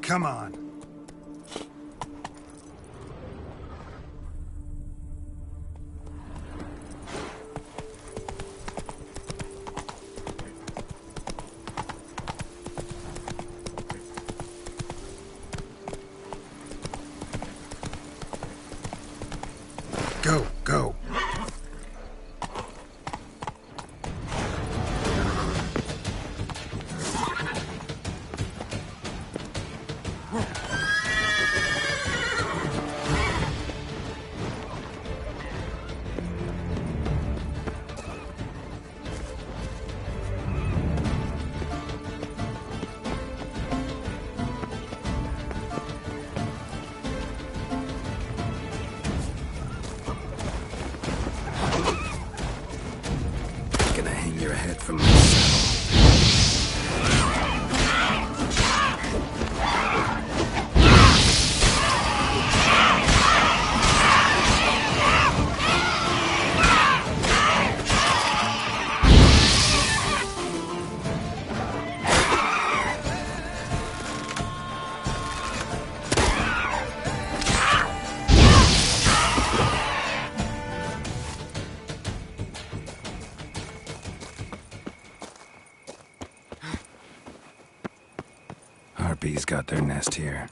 Come on. Go, go. Gonna hang your head from this. Harpies got their nest here.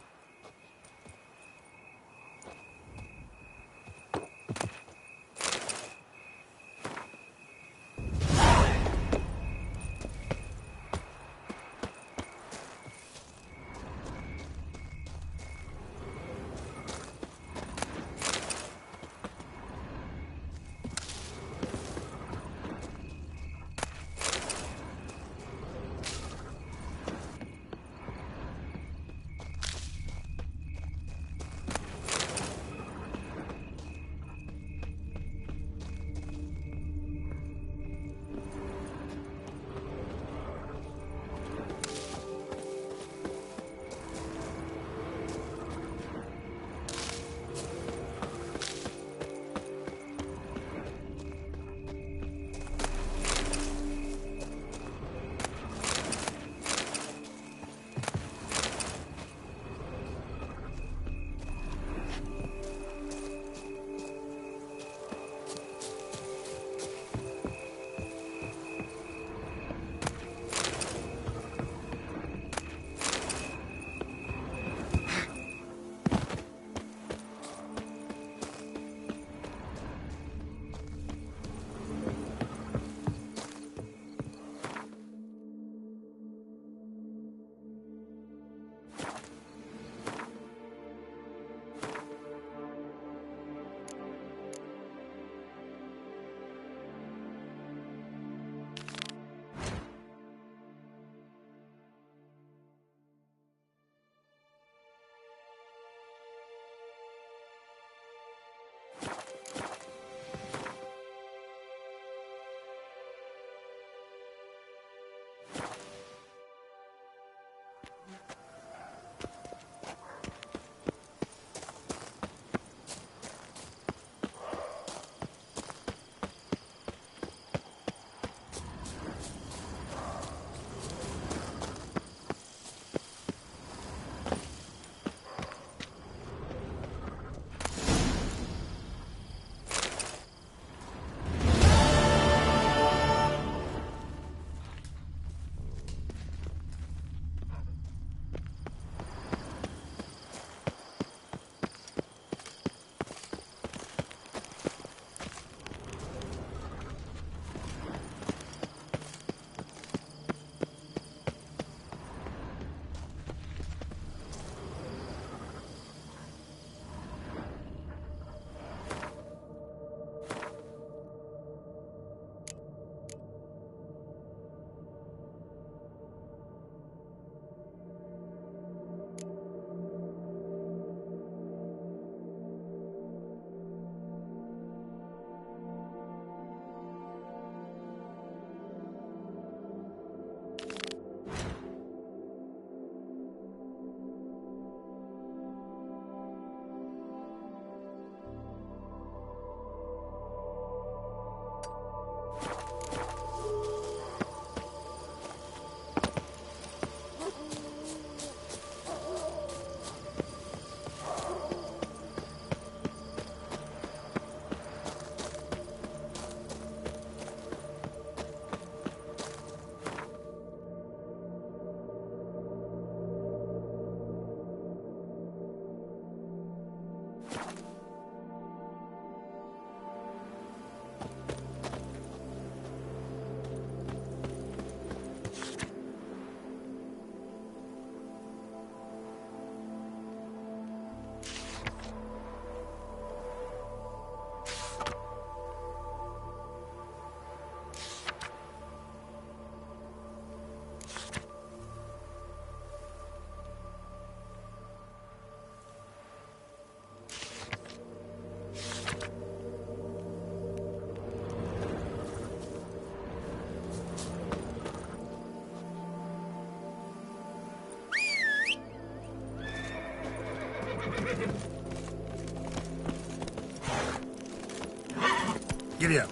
Giddy up.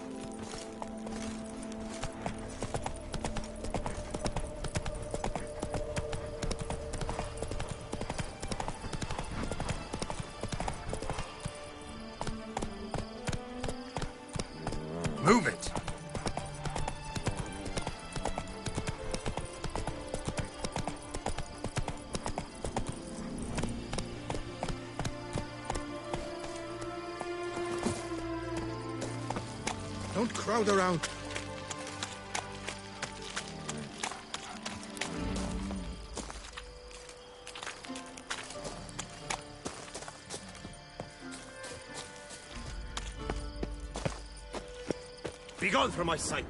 Move it. Don't crowd around. Be gone from my sight!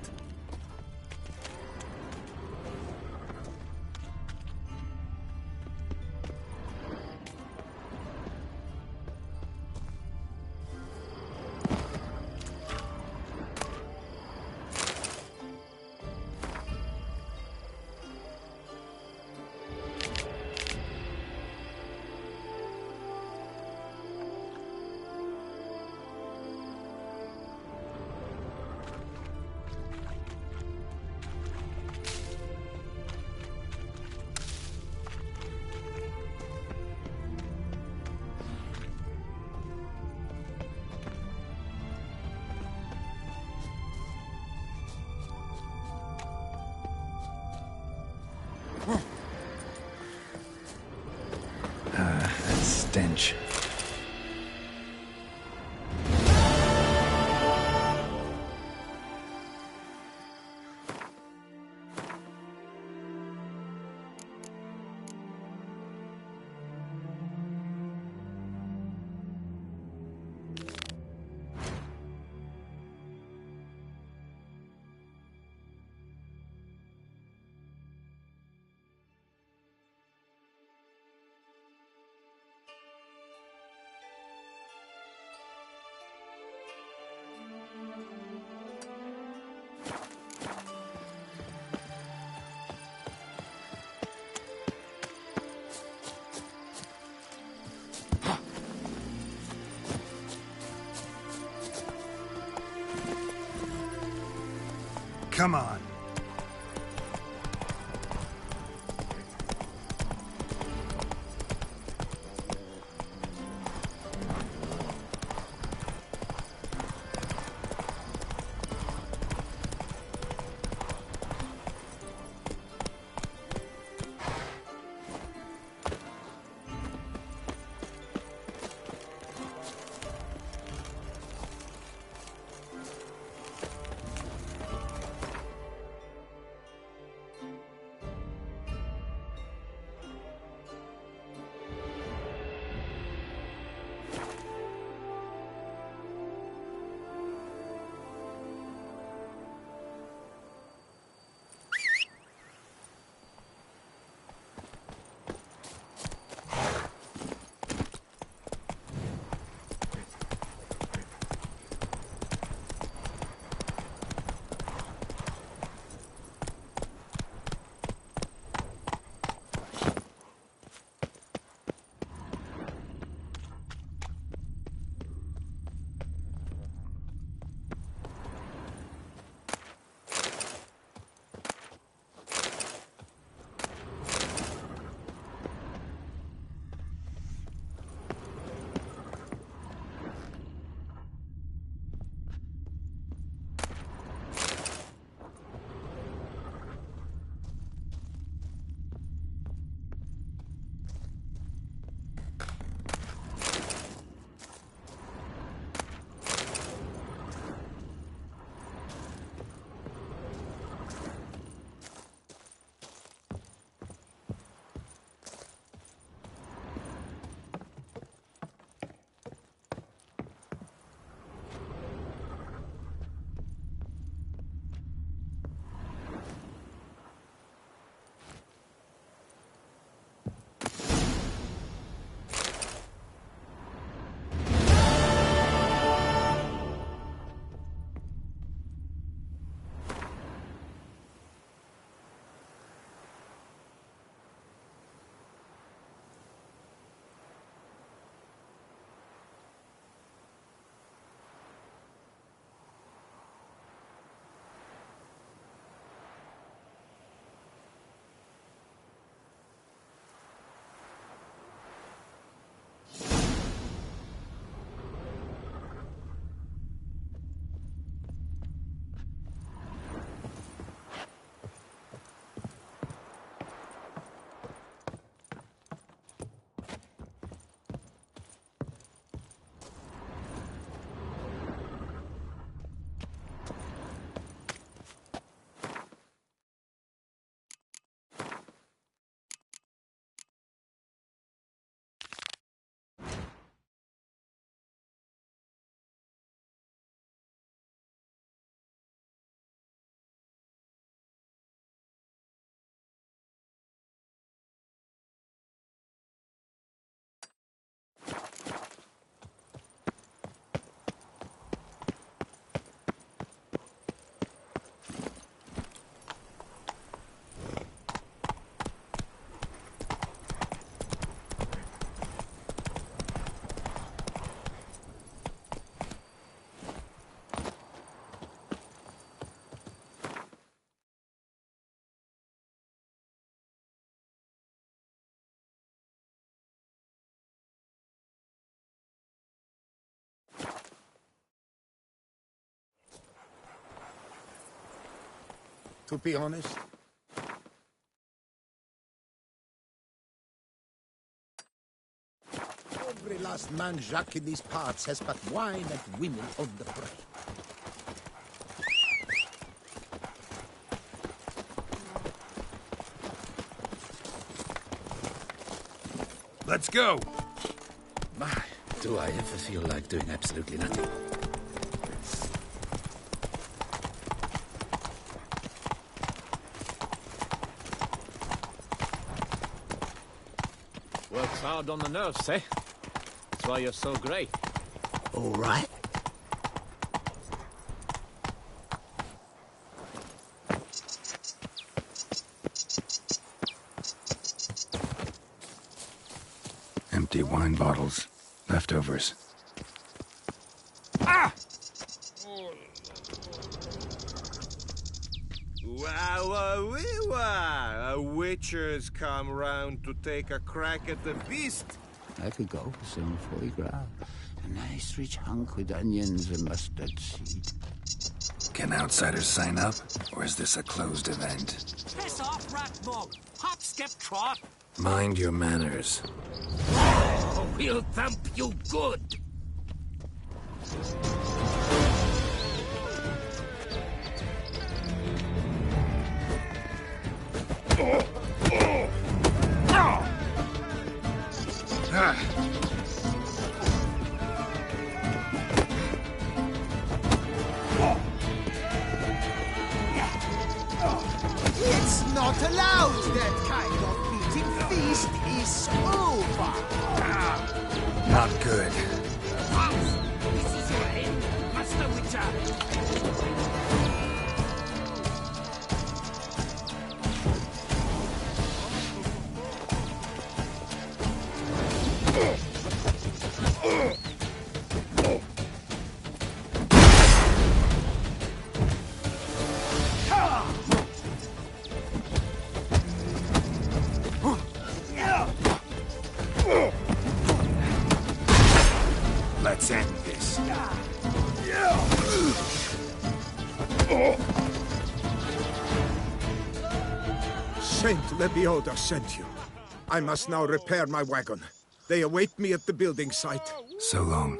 That stench. Come on. to be honest. Every last man Jacques in these parts has but wine and women on the brain. Let's go. My, do I ever feel like doing absolutely nothing. Works hard on the nerves, eh? That's why you're so great. All right. Empty wine bottles. Leftovers. Witchers come round to take a crack at the beast. I could go for some foie gras. A nice rich hunk with onions and mustard seed. Can outsiders sign up? Or is this a closed event? Piss off, rat mug! Hop, skip, trot! Mind your manners. Oh, we'll thump you good! It's not allowed. That kind of beating feast is over. Not good. This is your end, Master Witcher! Let's end this. Saint Lebioda sent you. I must now repair my wagon. They await me at the building site. So long.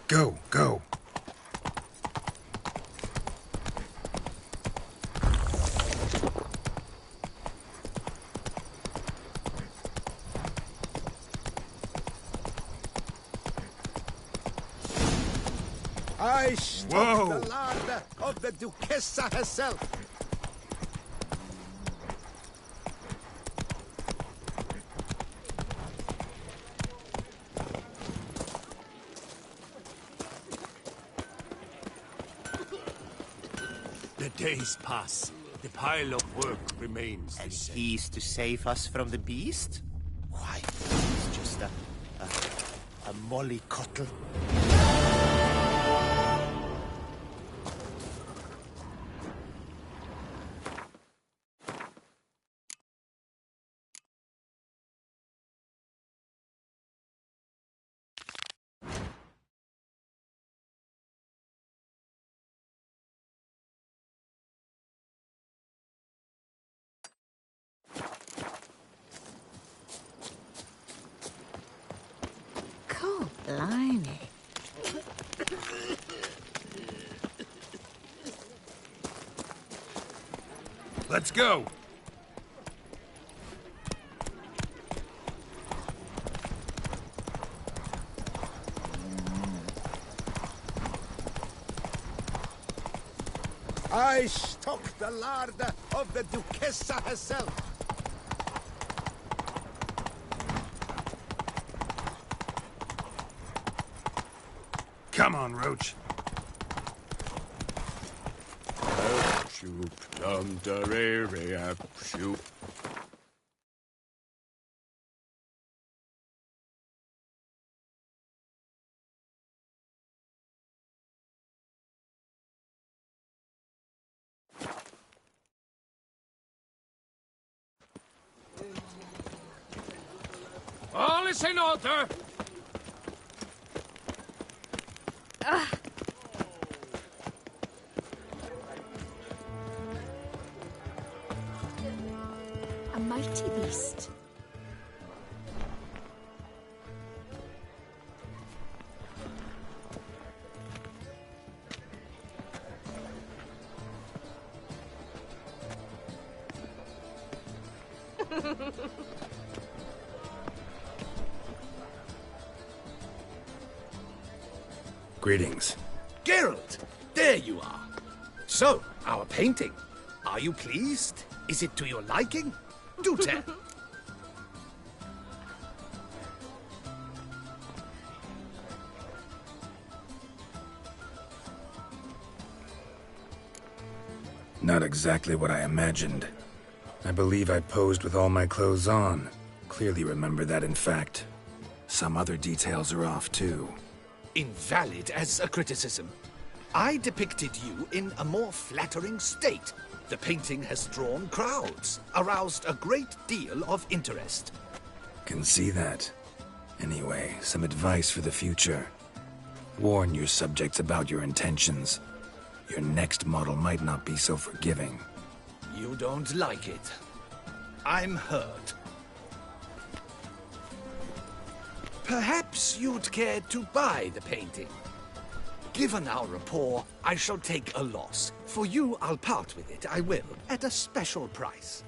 Go, go. I stop Whoa. the land of the Duchessa herself. The days pass. The pile of work remains. And he's to save us from the beast? Why, it's just a mollycoddle. Blimey. Let's go! I stock the larder of the Duchessa herself. Come on, Roach. Shoop, dum, da, re, re, ap, shoop. All is in order! A mighty beast. Greetings. Geralt, there you are. So, our painting. Are you pleased? Is it to your liking? Do tell. Not exactly what I imagined. I believe I posed with all my clothes on. Clearly remember that, in fact. Some other details are off, too. Invalid as a criticism. I depicted you in a more flattering state. The painting has drawn crowds, aroused a great deal of interest. Can see that. Anyway, some advice for the future. Warn your subjects about your intentions. Your next model might not be so forgiving. You don't like it. I'm hurt. Perhaps you'd care to buy the painting. Given our rapport, I shall take a loss. For you, I'll part with it, I will, at a special price.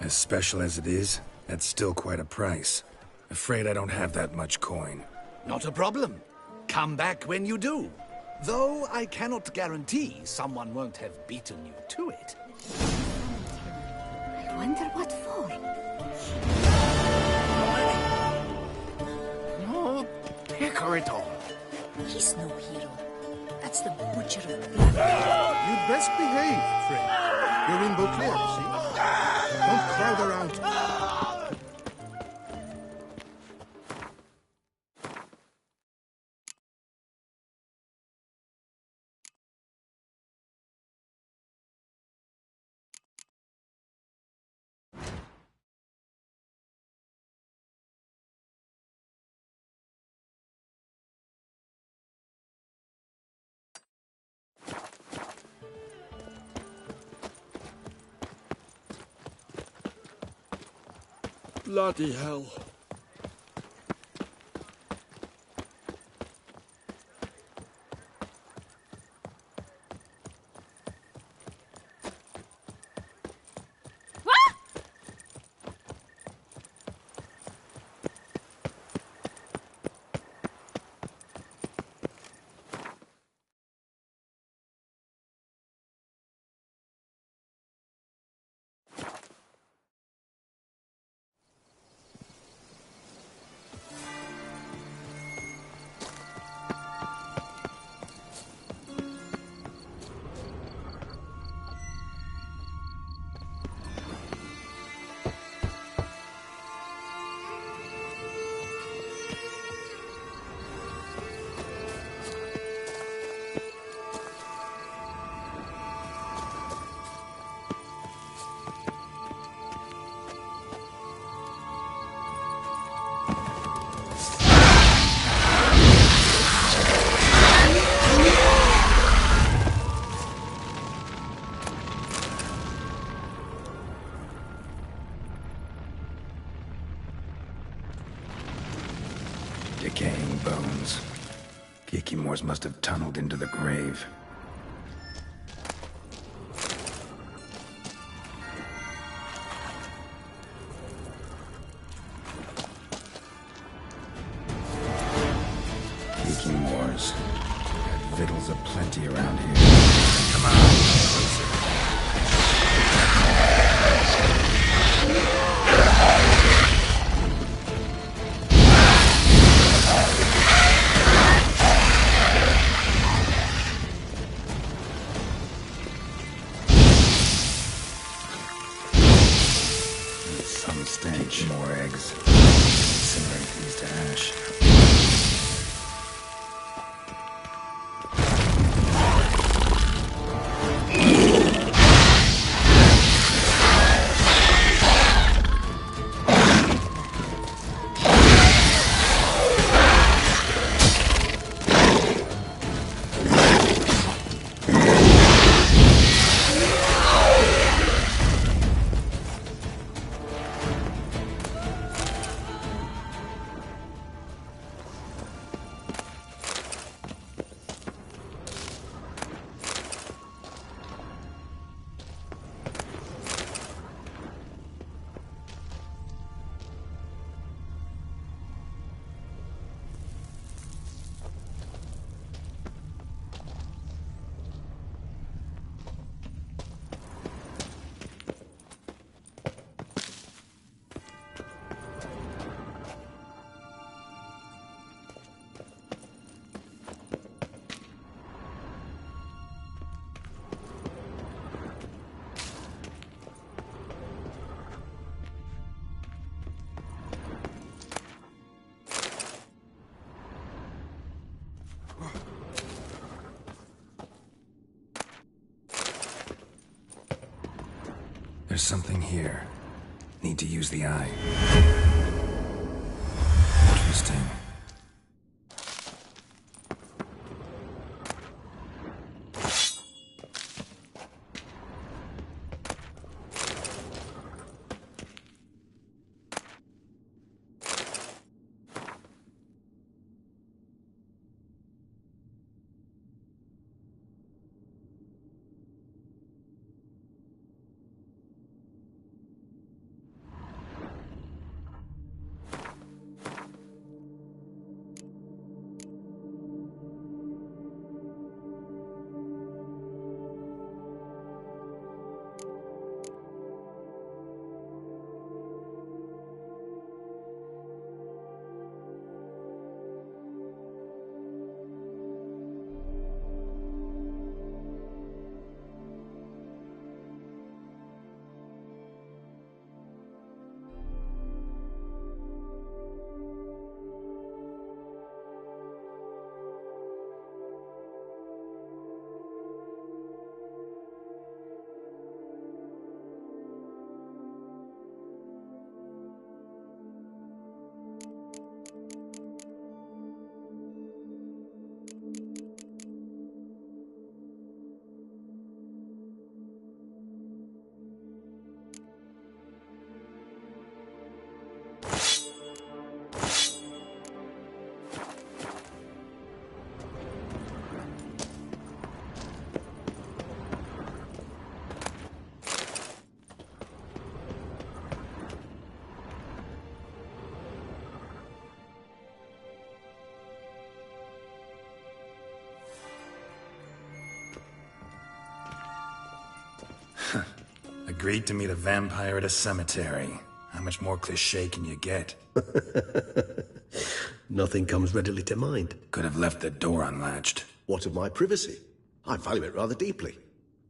As special as it is, that's still quite a price. Afraid I don't have that much coin. Not a problem. Come back when you do. Though I cannot guarantee someone won't have beaten you to it. I wonder what for. No picker at all. He's no hero. That's the butcher of blood. You'd best behave, friend. You're in Beauclair, see? Don't crowd around. Bloody hell. bones. Kikimors must have tunneled into the grave. Kikimors. Got victuals aplenty around here. Come on, closer. Some stench. More eggs. Incinerate these to ash. There's something here. Need to use the eye. Interesting. Agreed to meet a vampire at a cemetery. How much more cliché can you get? Nothing comes readily to mind. Could have left the door unlatched. What of my privacy? I value it rather deeply.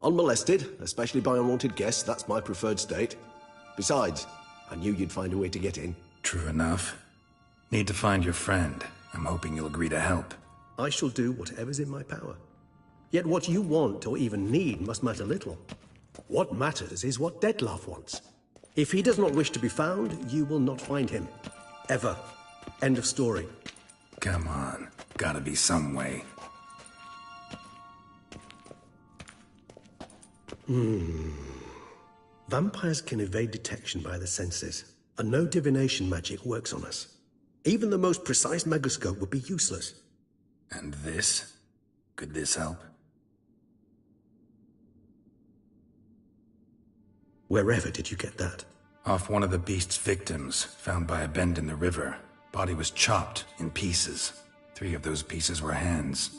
Unmolested, especially by unwanted guests, that's my preferred state. Besides, I knew you'd find a way to get in. True enough. Need to find your friend. I'm hoping you'll agree to help. I shall do whatever's in my power. Yet what you want or even need must matter little. What matters is what Dettlaff wants. If he does not wish to be found, you will not find him. Ever. End of story. Come on. Gotta be some way. Vampires can evade detection by the senses, and no divination magic works on us. Even the most precise megascope would be useless. And this? Could this help? Wherever did you get that? Off one of the beast's victims, found by a bend in the river. Body was chopped in pieces. 3 of those pieces were hands.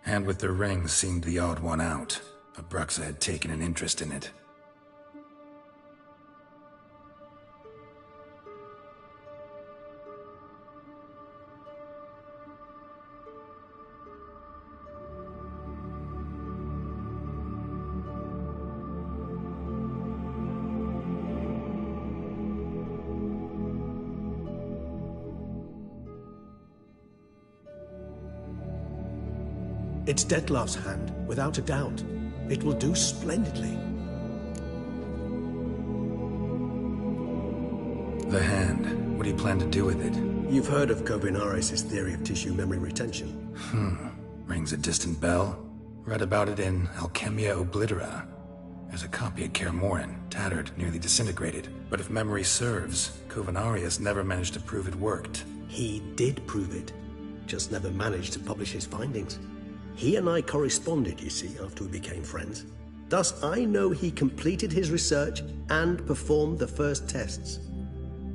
Hand with the ring seemed the odd one out. Abruxa had taken an interest in it. It's Detlef's hand, without a doubt. It will do splendidly. The hand. What do you plan to do with it? You've heard of Kovinaris' theory of tissue memory retention. Rings a distant bell. Read about it in Alchemia Oblitera. There's a copy at Kermoran, tattered, nearly disintegrated. But if memory serves, Kovinaris never managed to prove it worked. He did prove it, just never managed to publish his findings. He and I corresponded, you see, after we became friends. Thus, I know he completed his research and performed the first tests.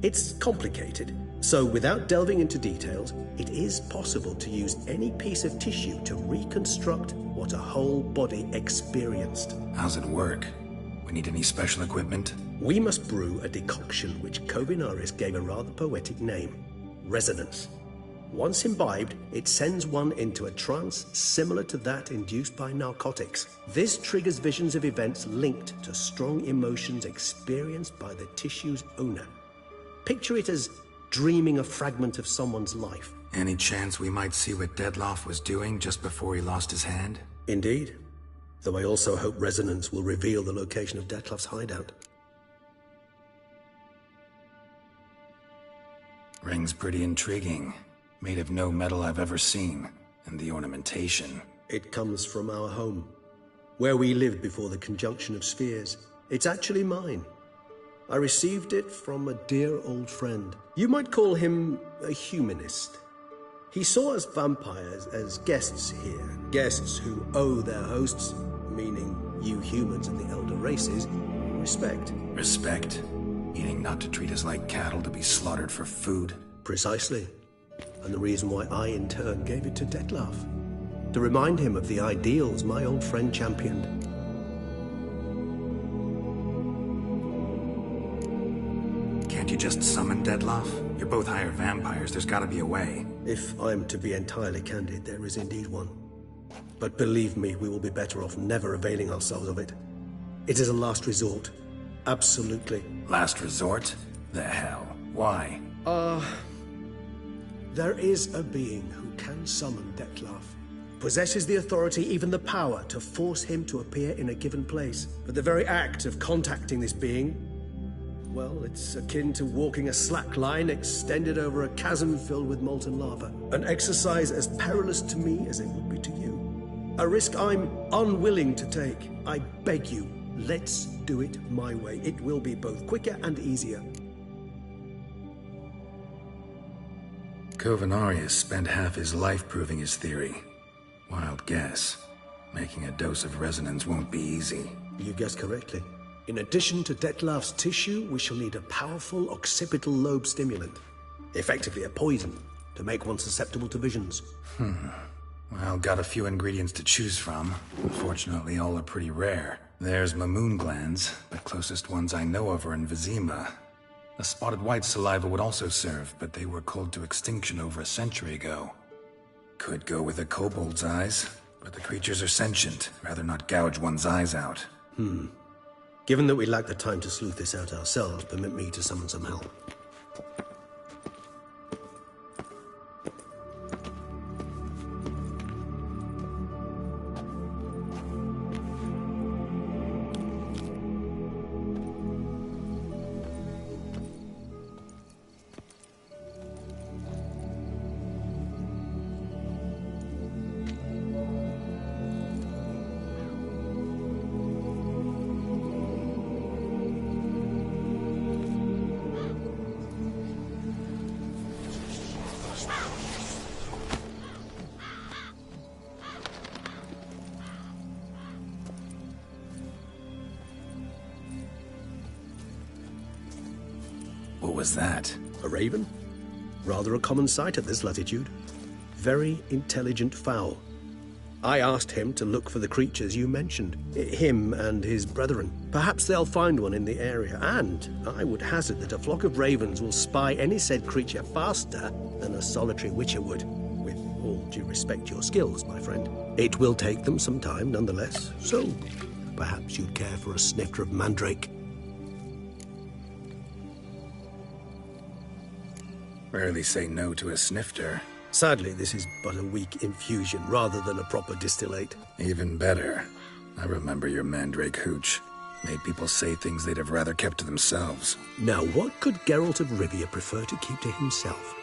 It's complicated, so without delving into details, it is possible to use any piece of tissue to reconstruct what a whole body experienced. How's it work? We need any special equipment? We must brew a decoction which Kovinaris gave a rather poetic name: resonance. Once imbibed, it sends one into a trance similar to that induced by narcotics. This triggers visions of events linked to strong emotions experienced by the tissue's owner. Picture it as dreaming a fragment of someone's life. Any chance we might see what Detlef was doing just before he lost his hand? Indeed. Though I also hope resonance will reveal the location of Detlef's hideout. Ring's pretty intriguing. Made of no metal I've ever seen. And the ornamentation. It comes from our home, where we lived before the conjunction of spheres. It's actually mine. I received it from a dear old friend. You might call him a humanist. He saw us vampires as guests here, guests who owe their hosts, meaning you humans and the elder races, respect. Respect? Meaning not to treat us like cattle to be slaughtered for food? Precisely. And the reason why I, in turn, gave it to Detlef. To remind him of the ideals my old friend championed. Can't you just summon Detlef? You're both hired vampires, there's gotta be a way. If I'm to be entirely candid, there is indeed one. But believe me, we will be better off never availing ourselves of it. It is a last resort. Absolutely. Last resort? The hell? Why? There is a being who can summon Detlef. Possesses the authority, even the power, to force him to appear in a given place. But the very act of contacting this being, well, it's akin to walking a slack line extended over a chasm filled with molten lava. An exercise as perilous to me as it would be to you. A risk I'm unwilling to take. I beg you, let's do it my way. It will be both quicker and easier. Kovinaris spent half his life proving his theory. Wild guess. Making a dose of resonance won't be easy. You guessed correctly. In addition to Detlef's tissue, we shall need a powerful occipital lobe stimulant. Effectively a poison, to make one susceptible to visions. Well, got a few ingredients to choose from. Unfortunately, all are pretty rare. There's Mamoon glands, but closest ones I know of are in Vizima. The spotted white saliva would also serve, but they were culled to extinction over a century ago. Could go with a kobold's eyes, but the creatures are sentient. Rather not gouge one's eyes out. Given that we lack the time to sleuth this out ourselves, permit me to summon some help. was that? A raven? Rather a common sight at this latitude. Very intelligent fowl. I asked him to look for the creatures you mentioned. Him and his brethren. Perhaps they'll find one in the area, and I would hazard that a flock of ravens will spy any said creature faster than a solitary witcher would. With all due respect to your skills, my friend. It will take them some time, nonetheless, so perhaps you'd care for a snifter of mandrake. Rarely say no to a snifter. Sadly, this is but a weak infusion rather than a proper distillate. Even better. I remember your mandrake hooch. Made people say things they'd have rather kept to themselves. Now, what could Geralt of Rivia prefer to keep to himself?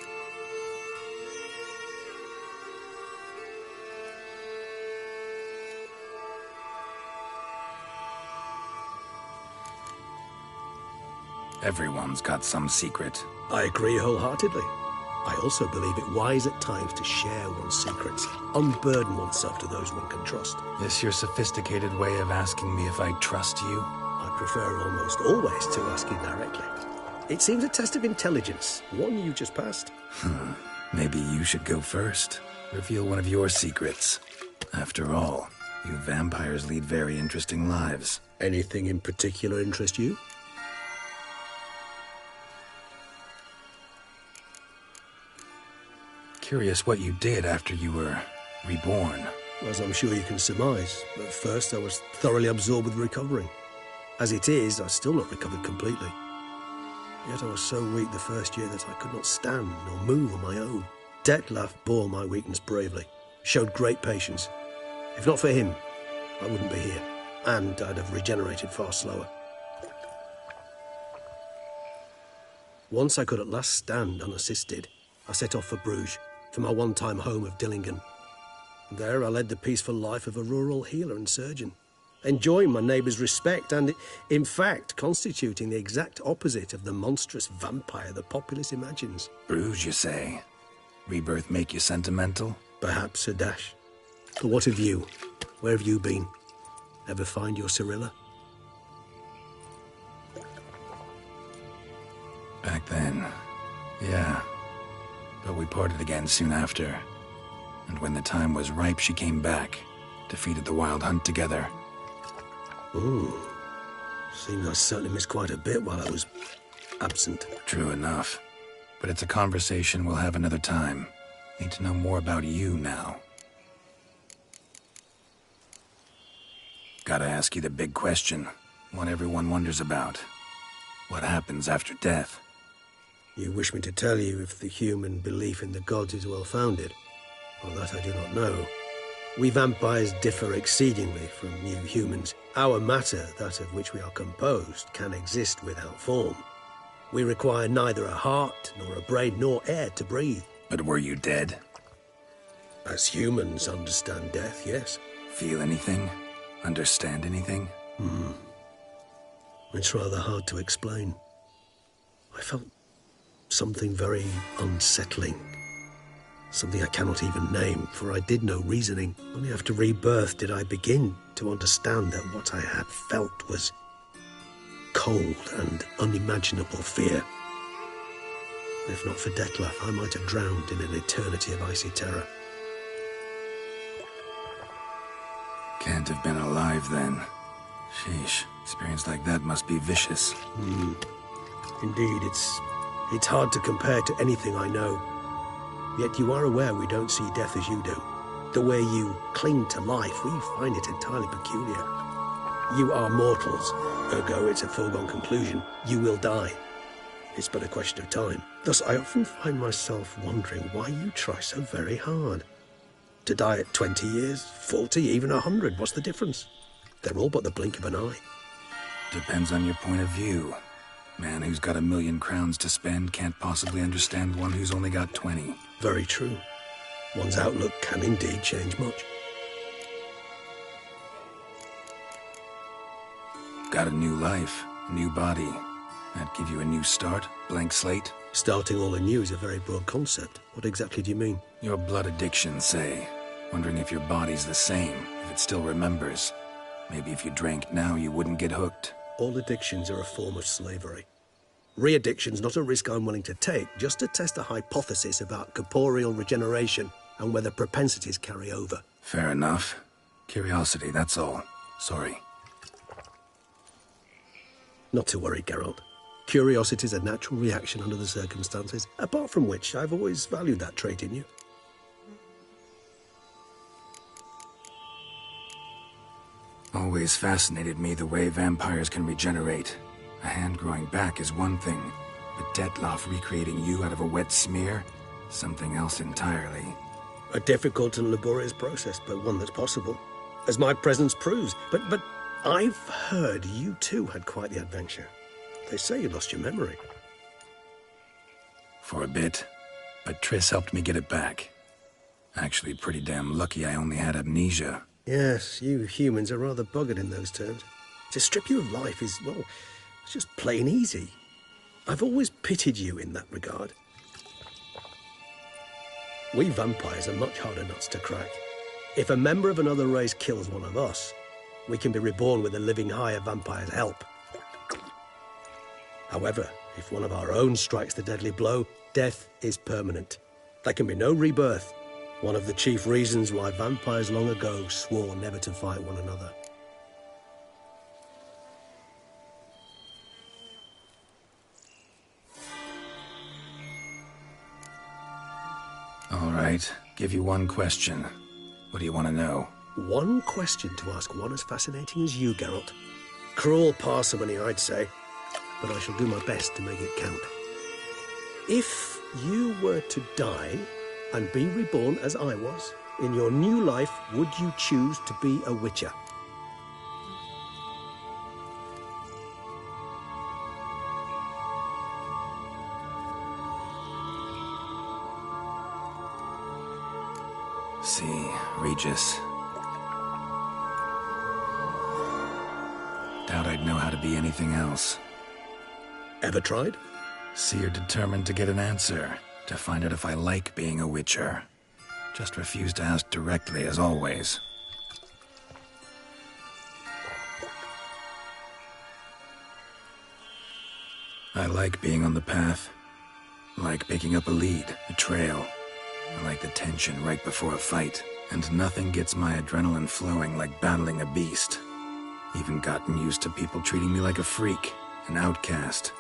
Everyone's got some secret. I agree wholeheartedly. I also believe it wise at times to share one's secrets, unburden oneself to those one can trust. This your sophisticated way of asking me if I trust you? I prefer almost always to ask you directly. It seems a test of intelligence, one you just passed. Maybe you should go first. Reveal one of your secrets. After all, you vampires lead very interesting lives. Anything in particular interest you? Curious what you did after you were reborn. As I'm sure you can surmise, at first I was thoroughly absorbed with recovering. As it is, I've still not recovered completely. Yet I was so weak the first year that I could not stand or move on my own. Detlef bore my weakness bravely, showed great patience. If not for him, I wouldn't be here, and I'd have regenerated far slower. Once I could at last stand unassisted, I set off for Bruges, for my one-time home of Dillingen. There I led the peaceful life of a rural healer and surgeon, enjoying my neighbours' respect and, in fact, constituting the exact opposite of the monstrous vampire the populace imagines. Bruges, you say? Rebirth make you sentimental? Perhaps a dash. But what of you? Where have you been? Ever find your Cyrilla? Back then, yeah. But we parted again soon after. And when the time was ripe, she came back. Defeated the Wild Hunt together. Ooh. Seems I certainly missed quite a bit while I was absent. True enough. But it's a conversation we'll have another time. Need to know more about you now. Gotta ask you the big question. One everyone wonders about. What happens after death? You wish me to tell you if the human belief in the gods is well-founded? Well, that I do not know. We vampires differ exceedingly from you humans. Our matter, that of which we are composed, can exist without form. We require neither a heart, nor a brain, nor air to breathe. But were you dead? As humans understand death, yes. Feel anything? Understand anything? It's rather hard to explain. I felt something very unsettling. Something I cannot even name, for I did no reasoning. Only after rebirth did I begin to understand that what I had felt was cold and unimaginable fear. If not for Detlef, I might have drowned in an eternity of icy terror. Can't have been alive then. Sheesh, experience like that must be vicious. Indeed, it's hard to compare to anything I know. Yet you are aware we don't see death as you do. The way you cling to life, we find it entirely peculiar. You are mortals, ergo it's a foregone conclusion. You will die. It's but a question of time. Thus, I often find myself wondering why you try so very hard. To die at 20 years, 40, even 100, what's the difference? They're all but the blink of an eye. Depends on your point of view. Man who's got 1,000,000 crowns to spend can't possibly understand one who's only got 20. Very true. One's outlook can indeed change much. Got a new life, a new body. That give you a new start, blank slate? Starting all anew is a very broad concept. What exactly do you mean? Your blood addiction, say. Wondering if your body's the same, if it still remembers. Maybe if you drank now, you wouldn't get hooked. All addictions are a form of slavery. Re-addiction's not a risk I'm willing to take, just to test a hypothesis about corporeal regeneration and whether propensities carry over. Fair enough. Curiosity, that's all. Sorry. Not to worry, Geralt. Curiosity's a natural reaction under the circumstances, apart from which I've always valued that trait in you. Always fascinated me the way vampires can regenerate. A hand growing back is one thing, but Detloff recreating you out of a wet smear? Something else entirely. A difficult and laborious process, but one that's possible, as my presence proves. But I've heard you too had quite the adventure. They say you lost your memory. For a bit, but Triss helped me get it back. Actually, pretty damn lucky I only had amnesia. Yes, you humans are rather buggered in those terms. To strip you of life is, well, it's just plain easy. I've always pitied you in that regard. We vampires are much harder nuts to crack. If a member of another race kills one of us, we can be reborn with a living higher vampire's help. However, if one of our own strikes the deadly blow, death is permanent. There can be no rebirth. One of the chief reasons why vampires long ago swore never to fight one another. All right, give you one question. What do you want to know? One question to ask one as fascinating as you, Geralt. Cruel parsimony, I'd say, but I shall do my best to make it count. If you were to die and be reborn as I was, in your new life, would you choose to be a Witcher? See, Regis. Doubt I'd know how to be anything else. Ever tried? Seer determined to get an answer, to find out if I like being a Witcher. Just refused to ask directly, as always. I like being on the path. Like picking up a lead, a trail. I like the tension right before a fight. And nothing gets my adrenaline flowing like battling a beast. Even gotten used to people treating me like a freak, an outcast.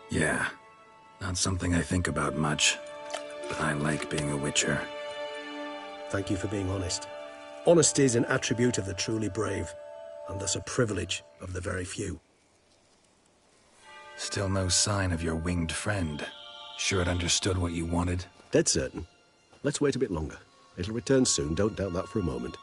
Yeah, not something I think about much, but I like being a Witcher. Thank you for being honest. Honesty is an attribute of the truly brave, and thus a privilege of the very few. Still no sign of your winged friend. Sure it understood what you wanted? Dead certain. Let's wait a bit longer. It'll return soon, don't doubt that for a moment.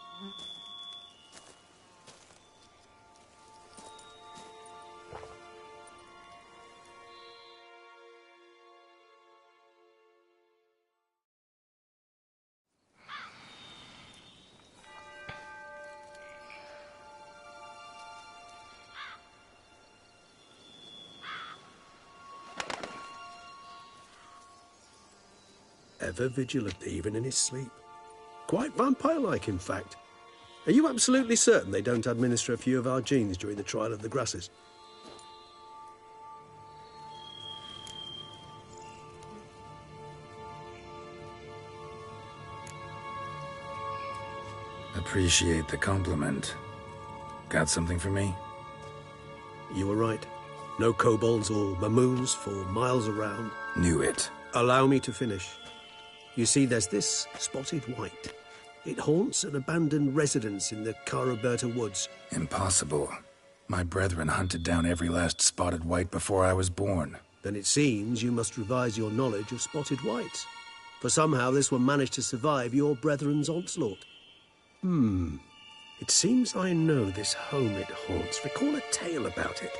Ever vigilant, even in his sleep. Quite vampire-like, in fact. Are you absolutely certain they don't administer a few of our genes during the trial of the grasses? Appreciate the compliment. Got something for me? You were right. No kobolds or mamoons for miles around. Knew it. Allow me to finish. You see, there's this spotted white. It haunts an abandoned residence in the Caraberta woods. Impossible. My brethren hunted down every last spotted white before I was born. Then it seems you must revise your knowledge of spotted whites. For somehow this one managed to survive your brethren's onslaught. It seems I know this home it haunts. Recall a tale about it.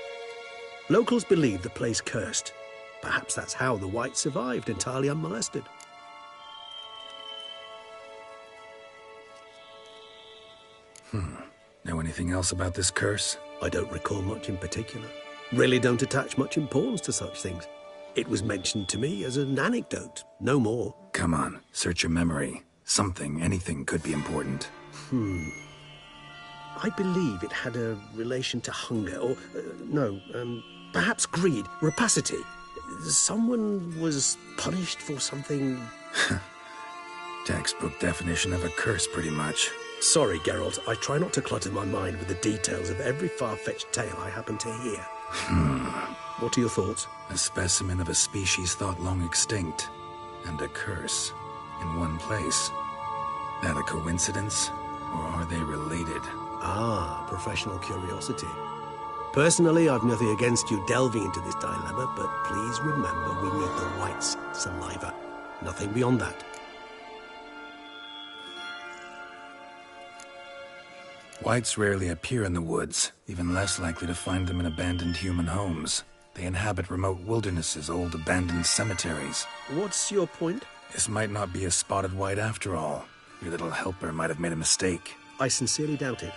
Locals believe the place cursed. Perhaps that's how the white survived, entirely unmolested. Know anything else about this curse? I don't recall much in particular. Really don't attach much importance to such things. It was mentioned to me as an anecdote, no more. Come on, search your memory. Something, anything could be important. I believe it had a relation to hunger, or, Perhaps greed, rapacity. Someone was punished for something... Textbook definition of a curse, pretty much. Sorry, Geralt. I try not to clutter my mind with the details of every far-fetched tale I happen to hear. What are your thoughts? A specimen of a species thought long extinct, and a curse in one place. That a coincidence, or are they related? Ah, professional curiosity. Personally, I've nothing against you delving into this dilemma, but please remember we need the White's saliva. Nothing beyond that. Whites rarely appear in the woods, even less likely to find them in abandoned human homes. They inhabit remote wildernesses, old abandoned cemeteries. What's your point? This might not be a spotted white after all. Your little helper might have made a mistake. I sincerely doubt it.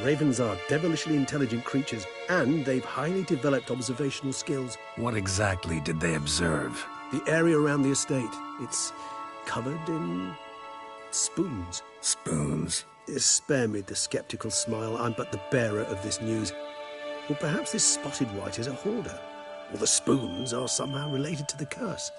Ravens are devilishly intelligent creatures, and they've highly developed observational skills. What exactly did they observe? The area around the estate. It's covered in... spoons. Spoons? Spare me the skeptical smile. I'm but the bearer of this news. Or perhaps this spotted white is a hoarder. Or the spoons are somehow related to the curse.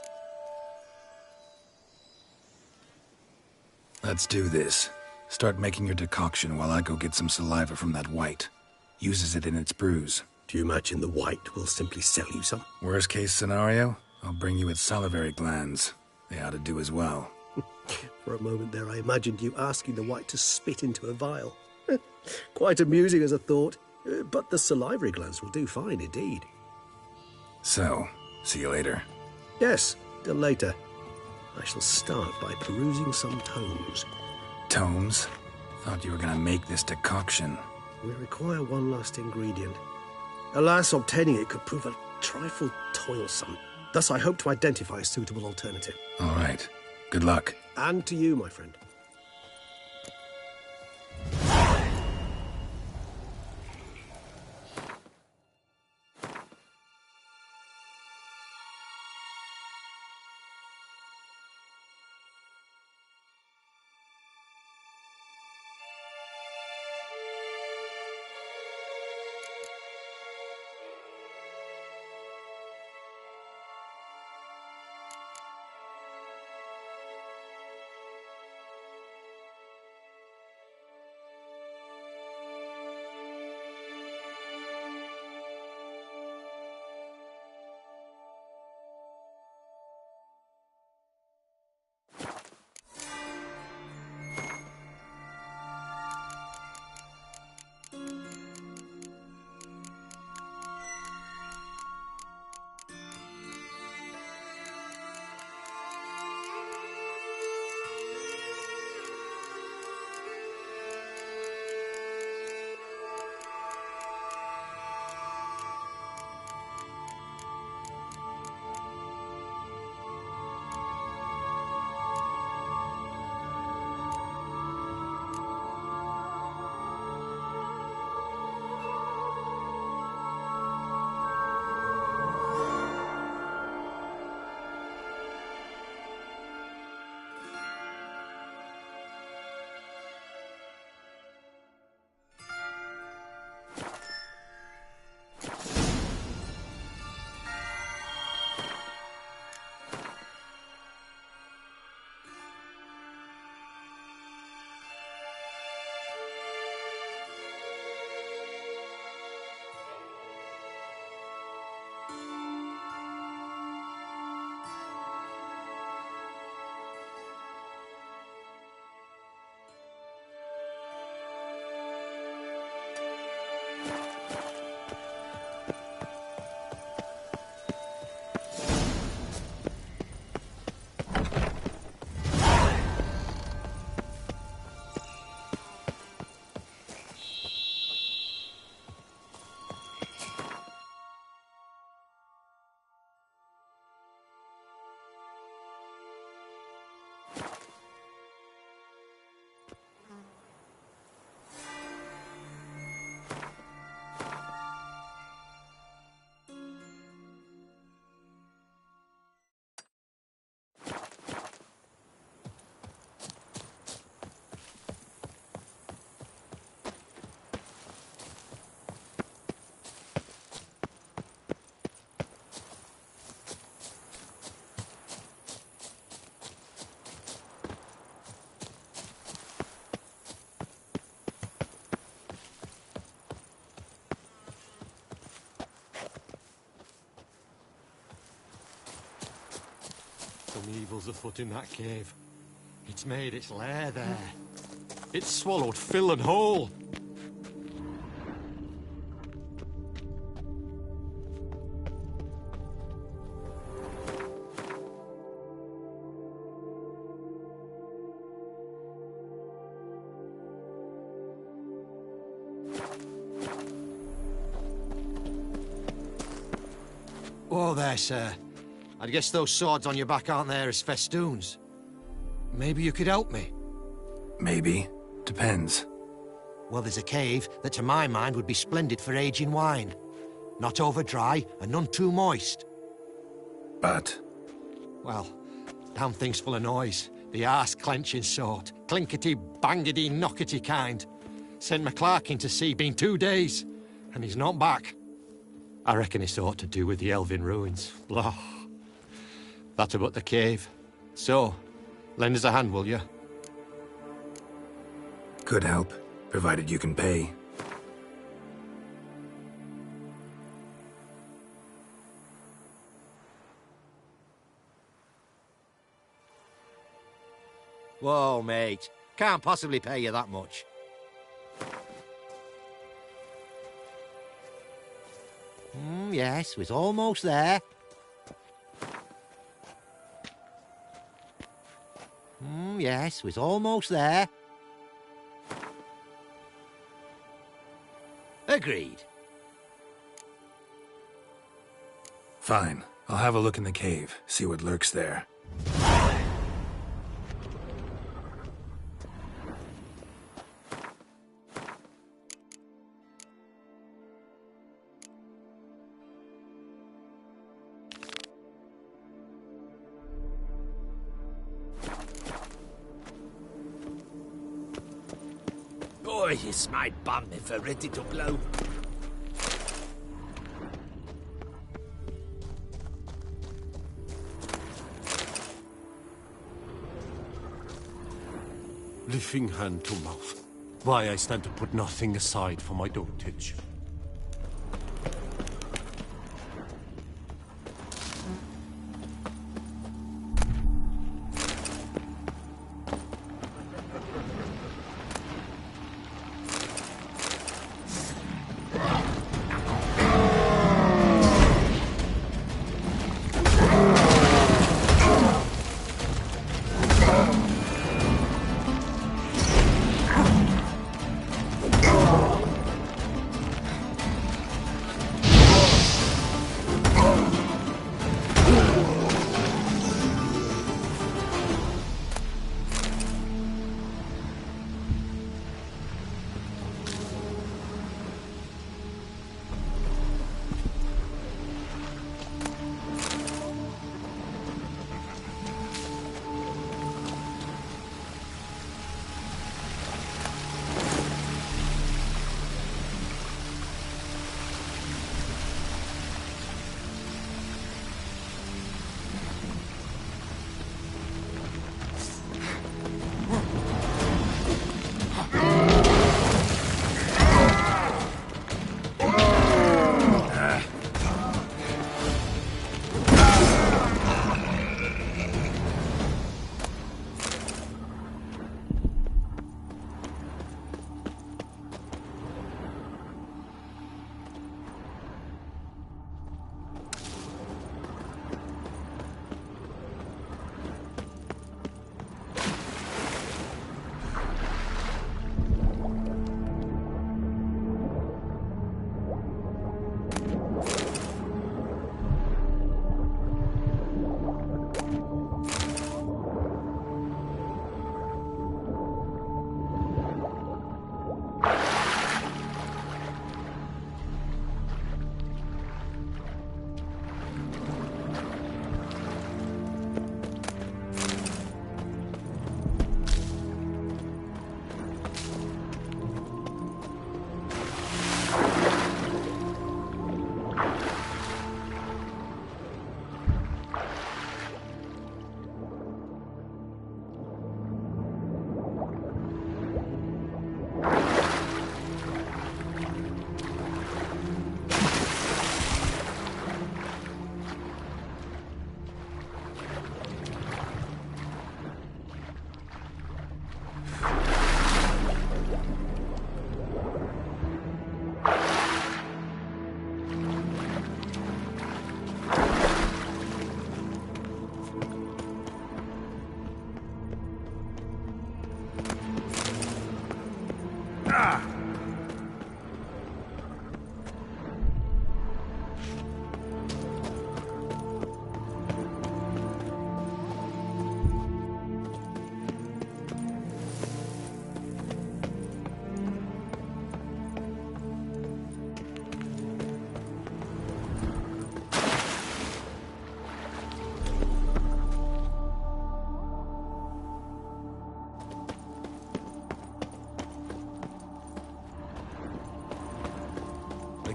Let's do this. Start making your decoction while I go get some saliva from that white. Uses it in its brews. Do you imagine the white will simply sell you some? Worst case scenario, I'll bring you its salivary glands. They ought to do as well. For a moment there, I imagined you asking the white to spit into a vial. Quite amusing as a thought, but the salivary glands will do fine indeed. So, see you later. Yes, till later. I shall start by perusing some tomes. Tomes? Thought you were gonna make this decoction. We require one last ingredient. Alas, obtaining it could prove a trifle toilsome. Thus, I hope to identify a suitable alternative. All right. Good luck. And to you, my friend. evil's afoot in that cave. It's made its lair there. It's swallowed Phil and whole. Whoa there, sir. I guess those swords on your back aren't there as festoons. Maybe you could help me? Maybe. Depends. Well, there's a cave that to my mind would be splendid for aging wine. Not over dry and none too moist. But? Well, damn thing's full of noise. The arse-clenching sort. Clinkety, bangety, knockety kind. Sent McClark in to sea, been 2 days. And he's not back. I reckon it's aught to do with the Elven ruins. Blah. That about the cave. So, lend us a hand, will you? Could help, provided you can pay. Whoa, mate. Can't possibly pay you that much. Yes, we're almost there. Yes, we're almost there. Agreed. Fine. I'll have a look in the cave, see what lurks there. Boy, is my bum ever ready to blow. Lifting hand to mouth. Why I stand to put nothing aside for my dotage.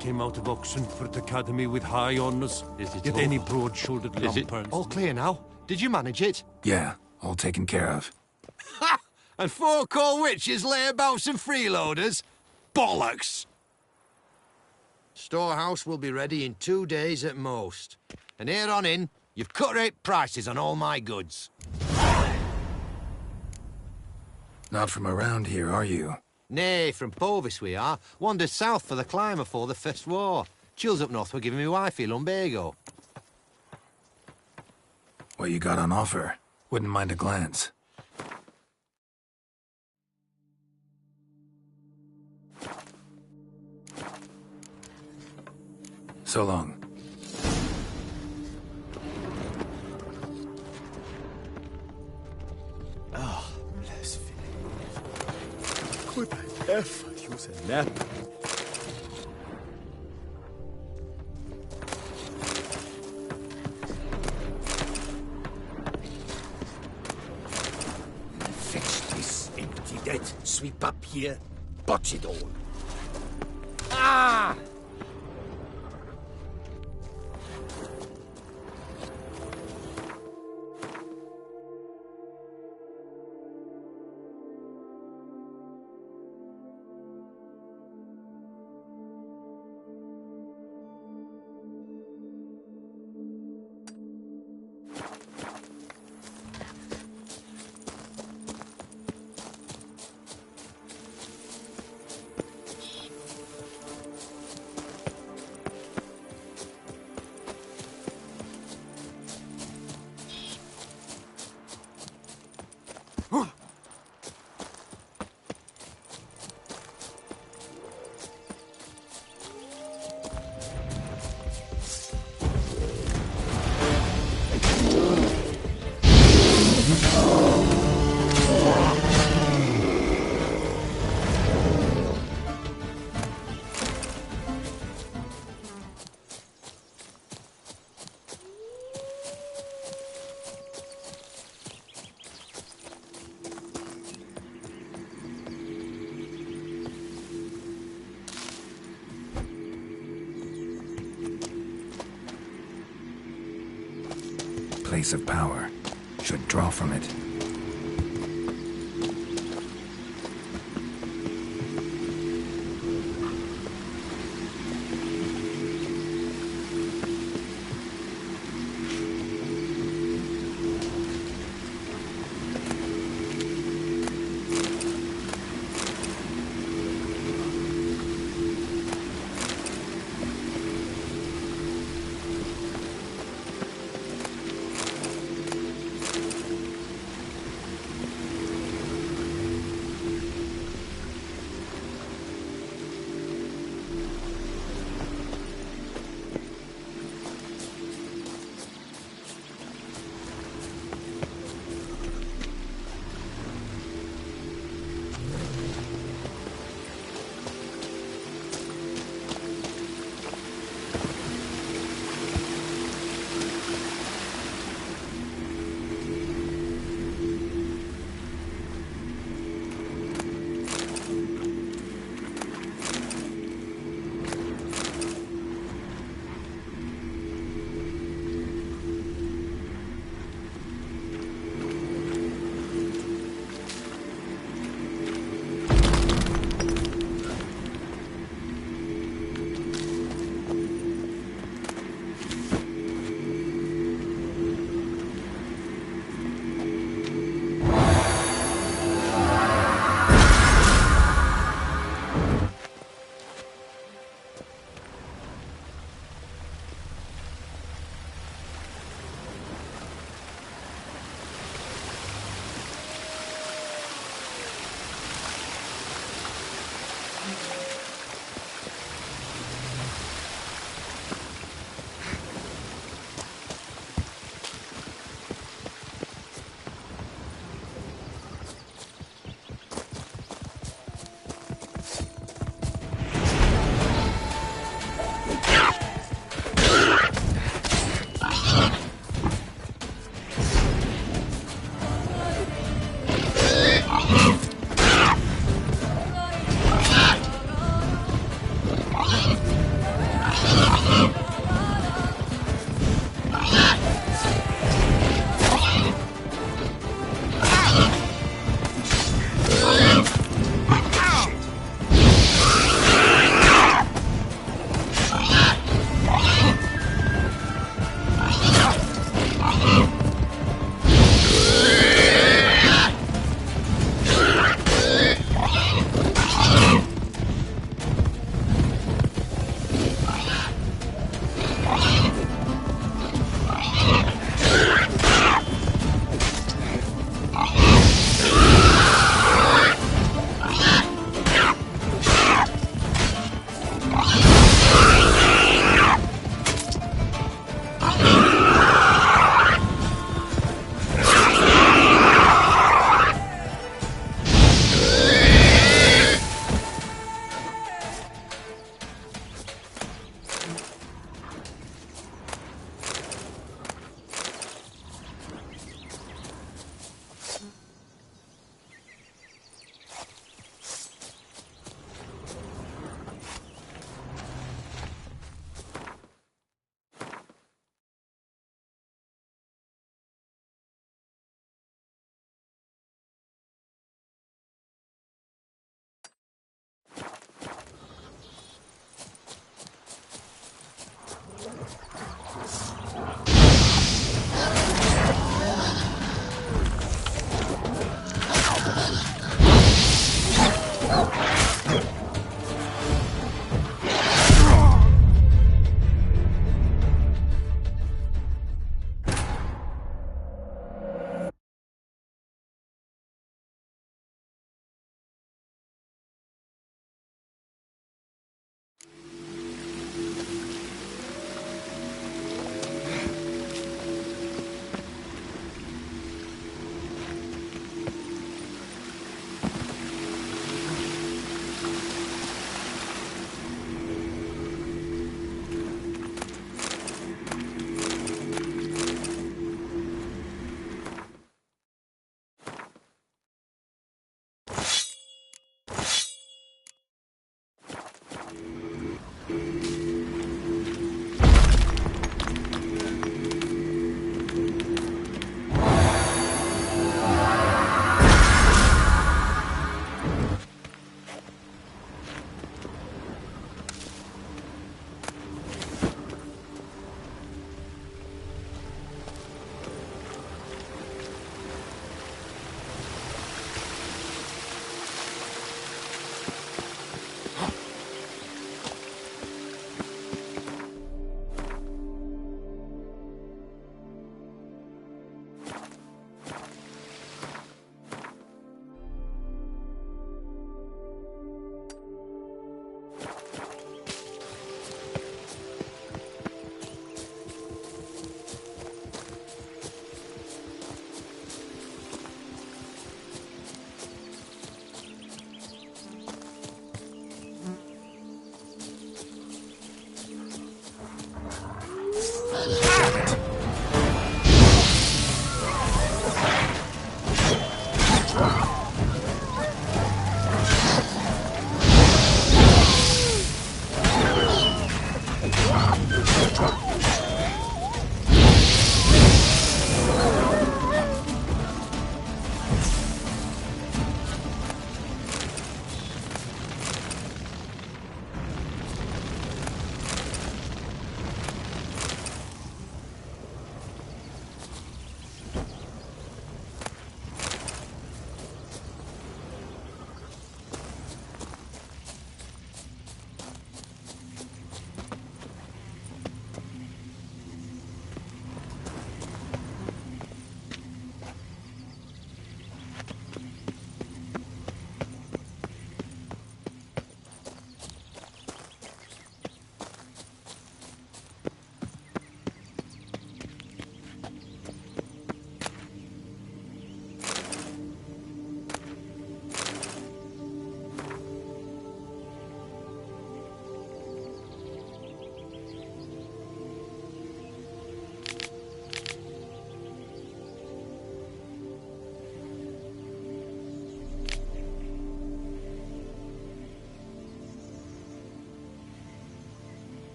came out of Oxenford Academy with high honours. Is it Yet all? any broad-shouldered Is it lampoons... all clear now? Did you manage it? Yeah, all taken care of. Ha! And 4 core witches layabouts and freeloaders? Bollocks! Storehouse will be ready in 2 days at most. And here on in, you've cut rate prices on all my goods. Not from around here, are you? Nay, from Povis we are. Wandered south for the climb afore the First War. Chills up north were giving me wifey lumbago. What you got on offer? Wouldn't mind a glance. So long. Ah, bless Philip. Could I ever use a nap? Fetch this empty dead. Sweep up here. Botch it all. Ah! Place of power. Should draw from it.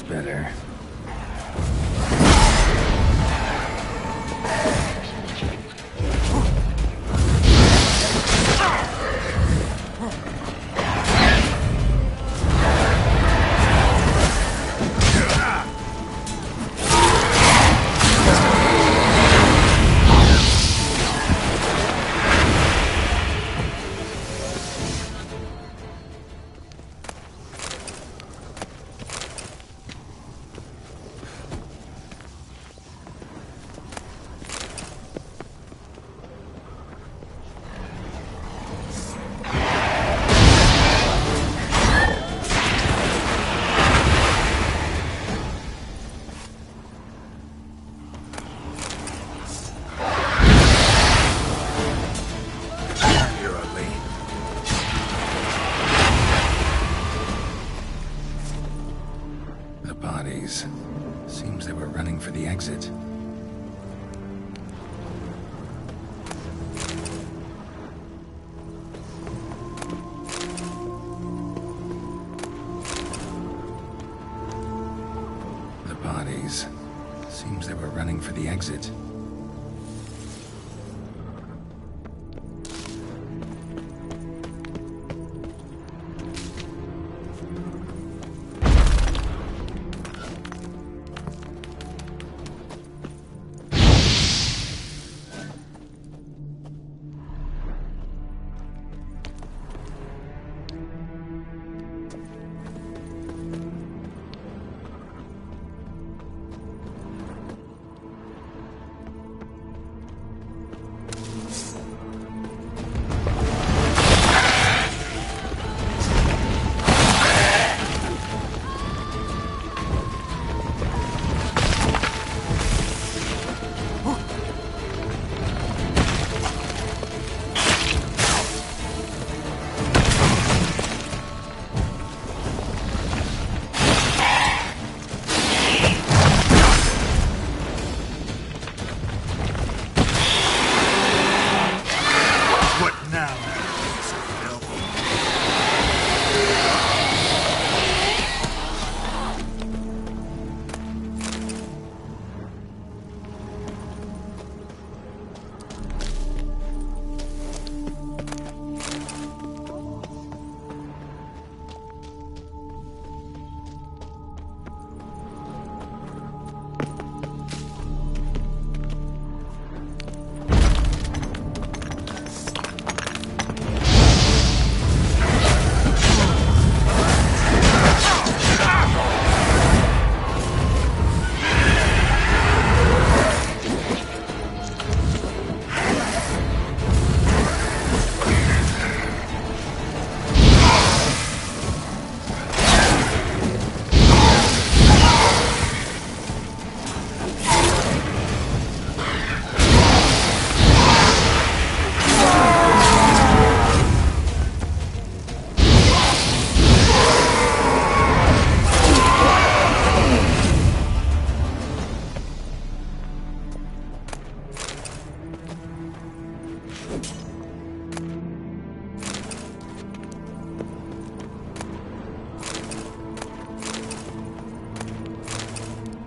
better. Seems they were running for the exit. The bodies. Seems they were running for the exit.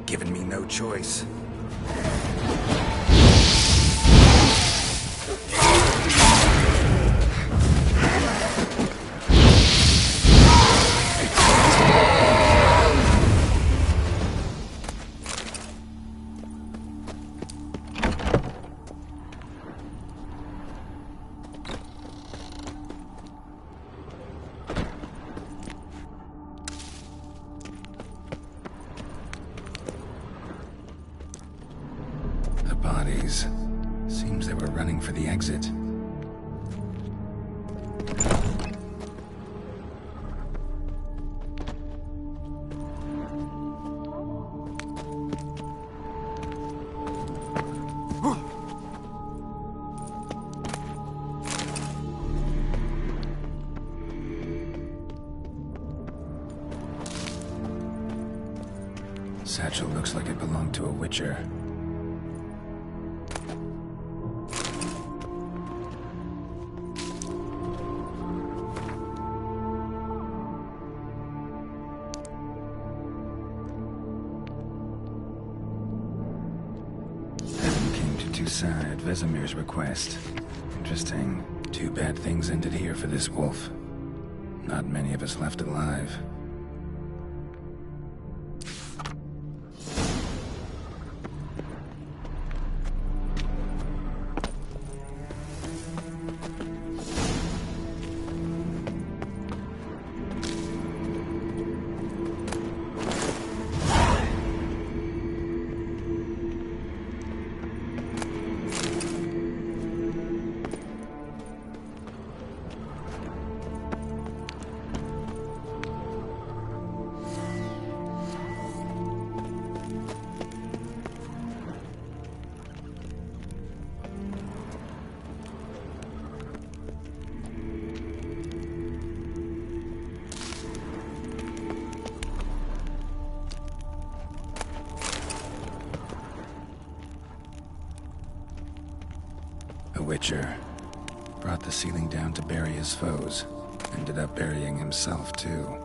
Given me no choice. Bodies. Seems they were running for the exit. Satchel looks like it belonged to a Witcher. Medusa at Vesemir's request. Interesting. Too bad things ended here for this wolf. Not many of us left alive. A witcher. Brought the ceiling down to bury his foes. Ended up burying himself, too.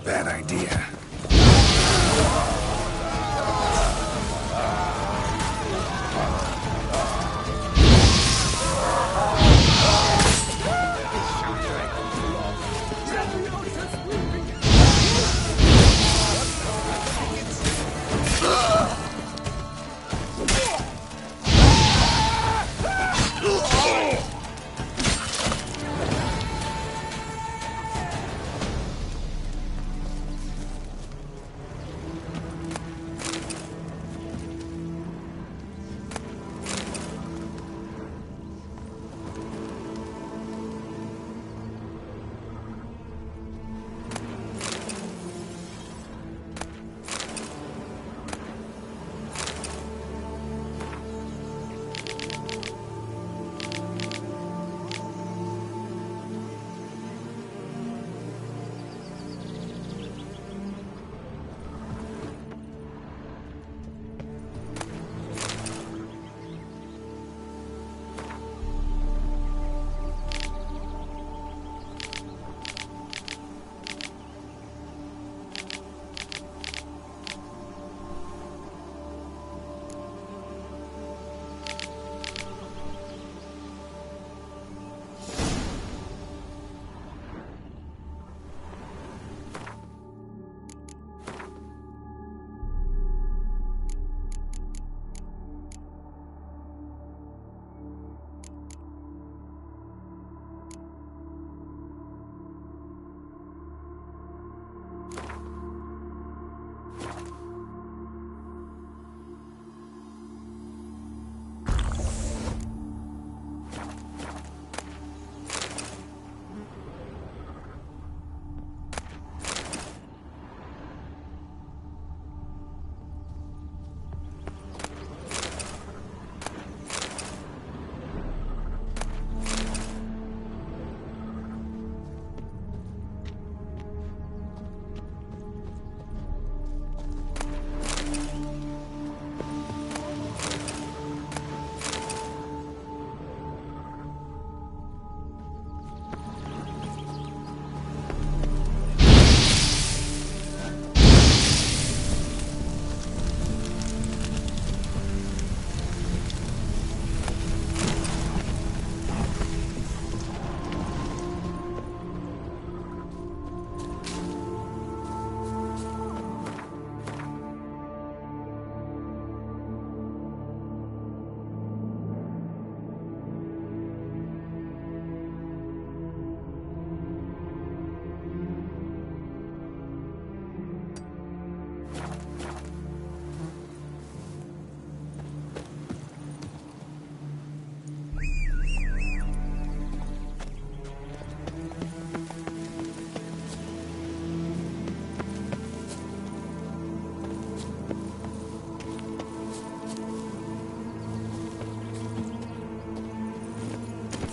Bad idea.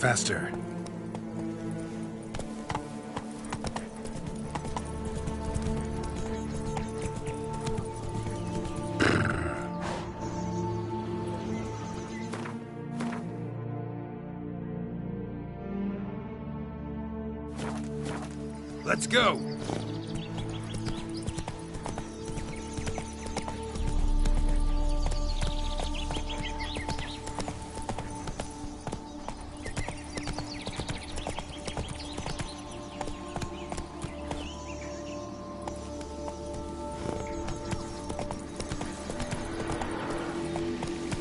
faster. Let's go!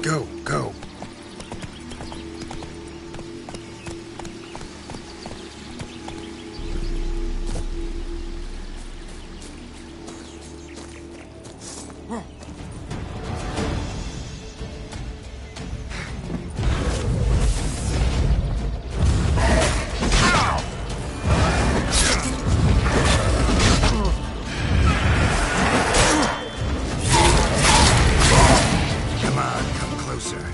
Go, go. Come on, come closer.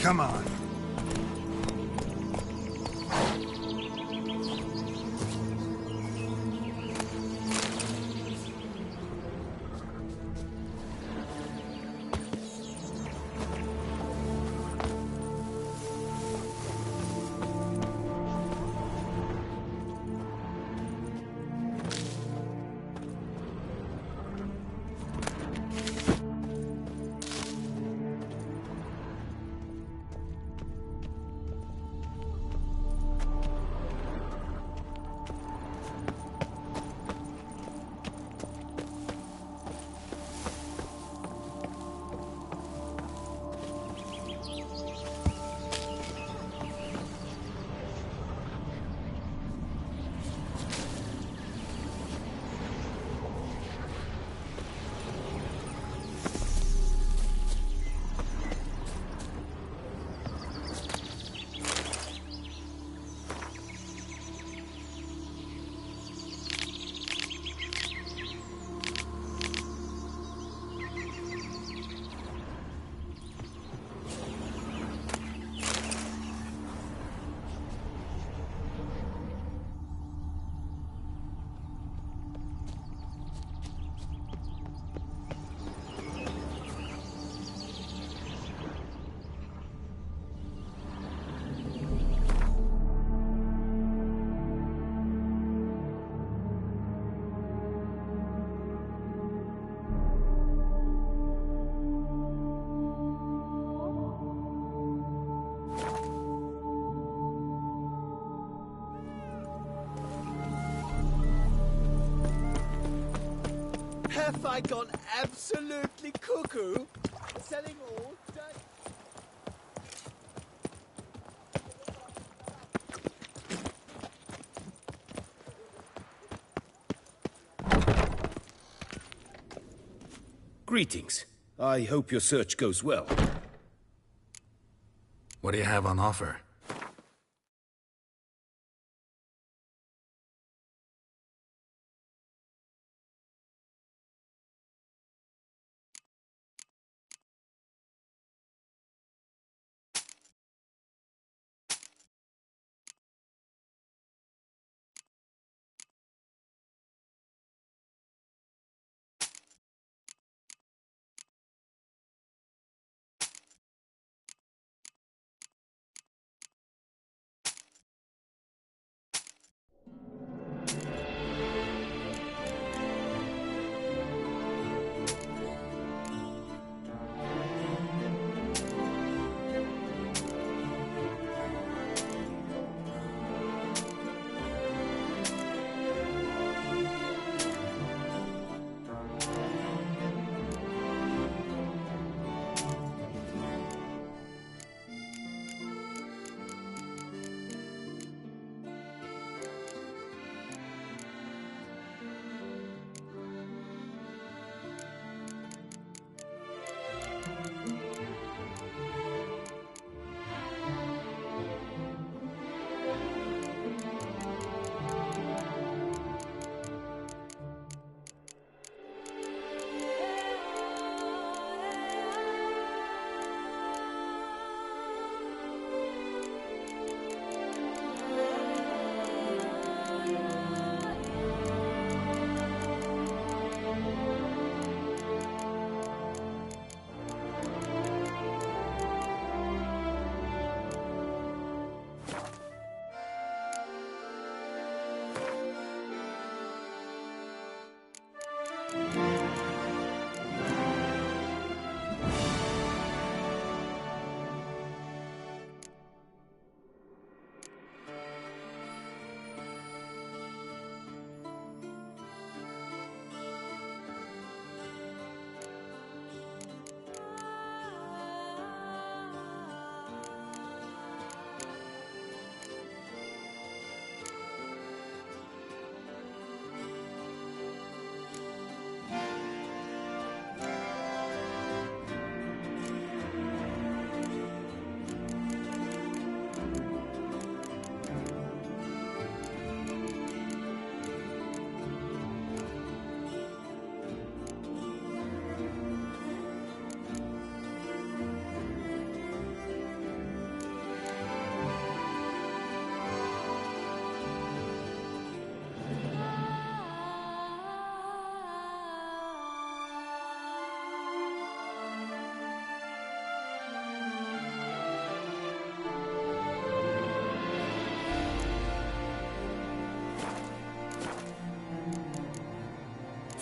Come on. Have I gone absolutely cuckoo? Selling all day? Greetings. I hope your search goes well. What do you have on offer?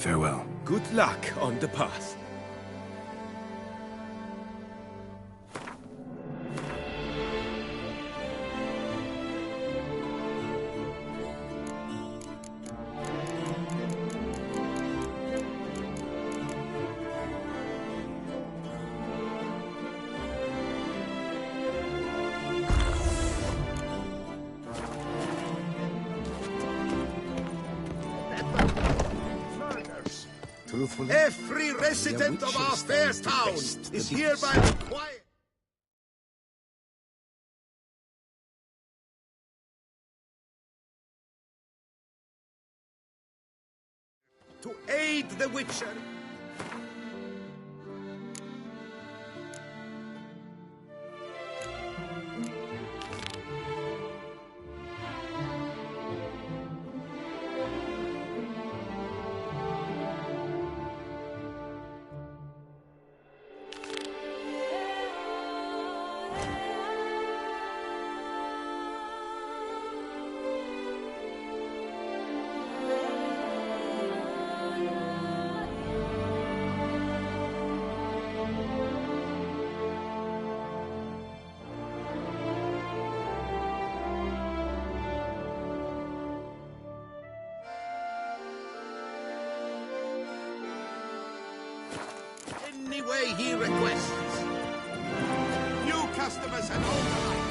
Farewell. Good luck on the path. Every resident of our fair town is hereby required to aid the Witcher. way he requests. New customers and old alike.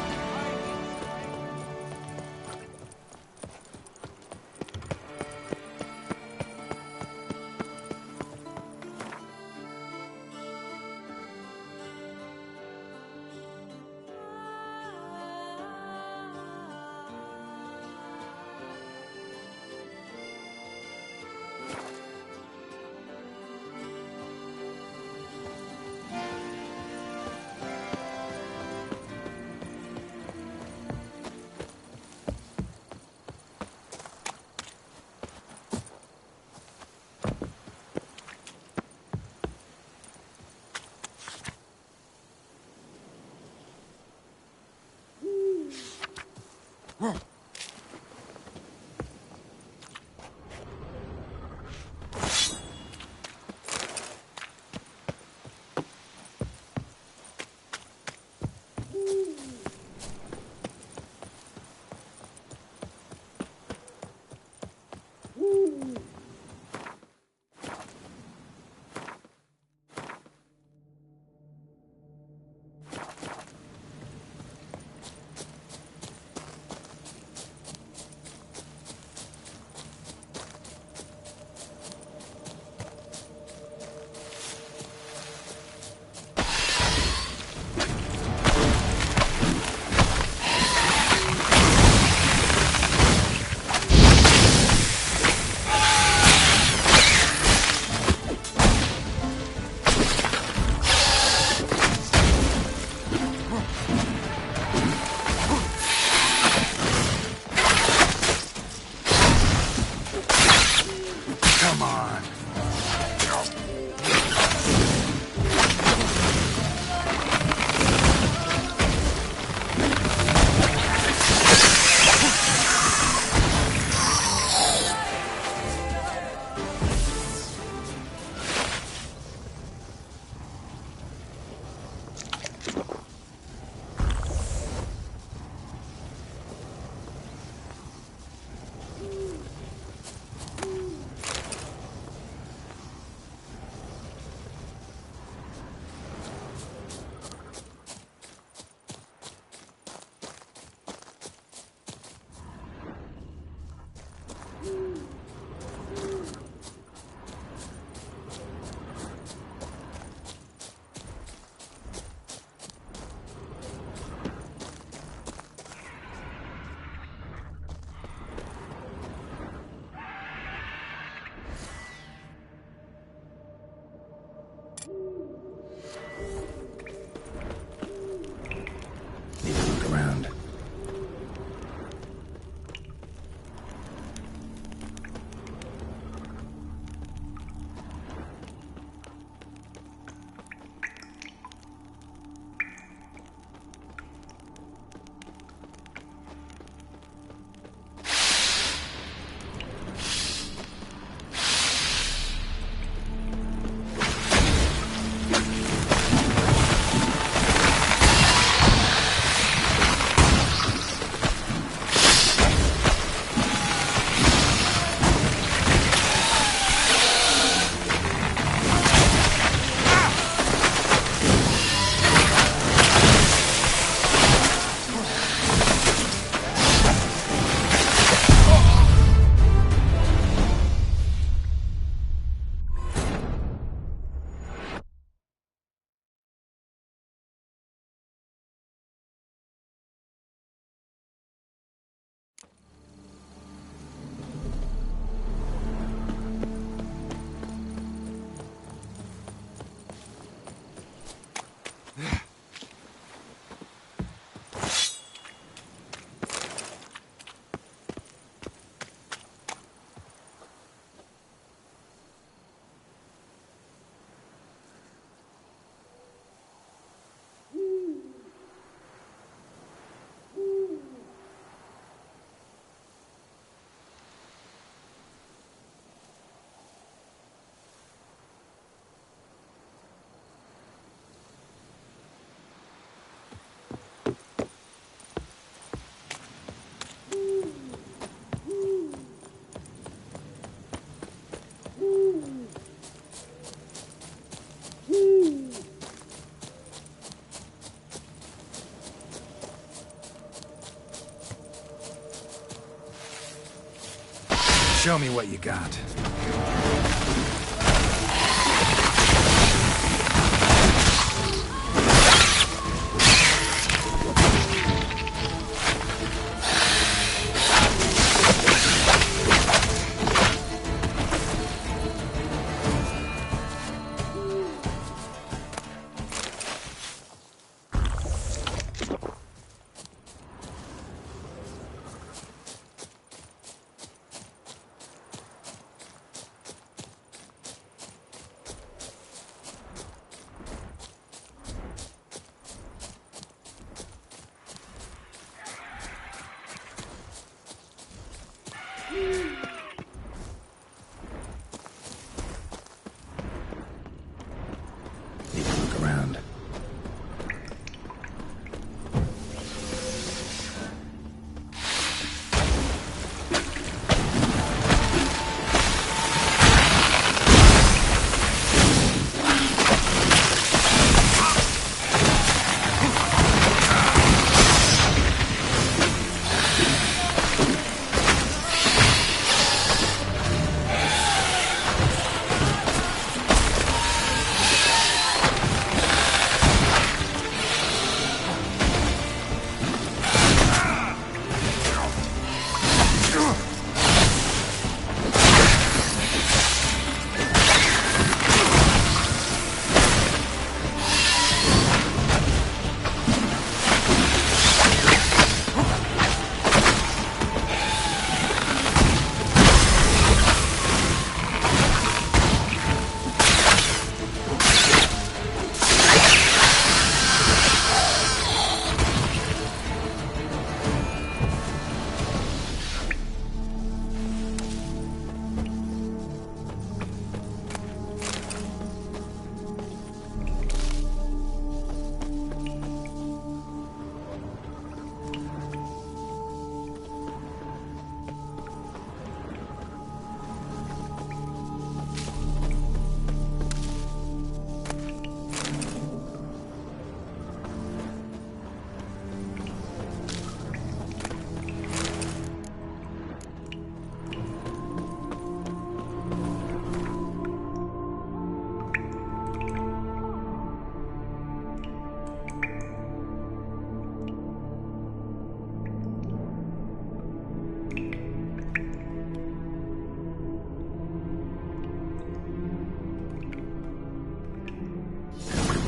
Show me what you got. Need to look around.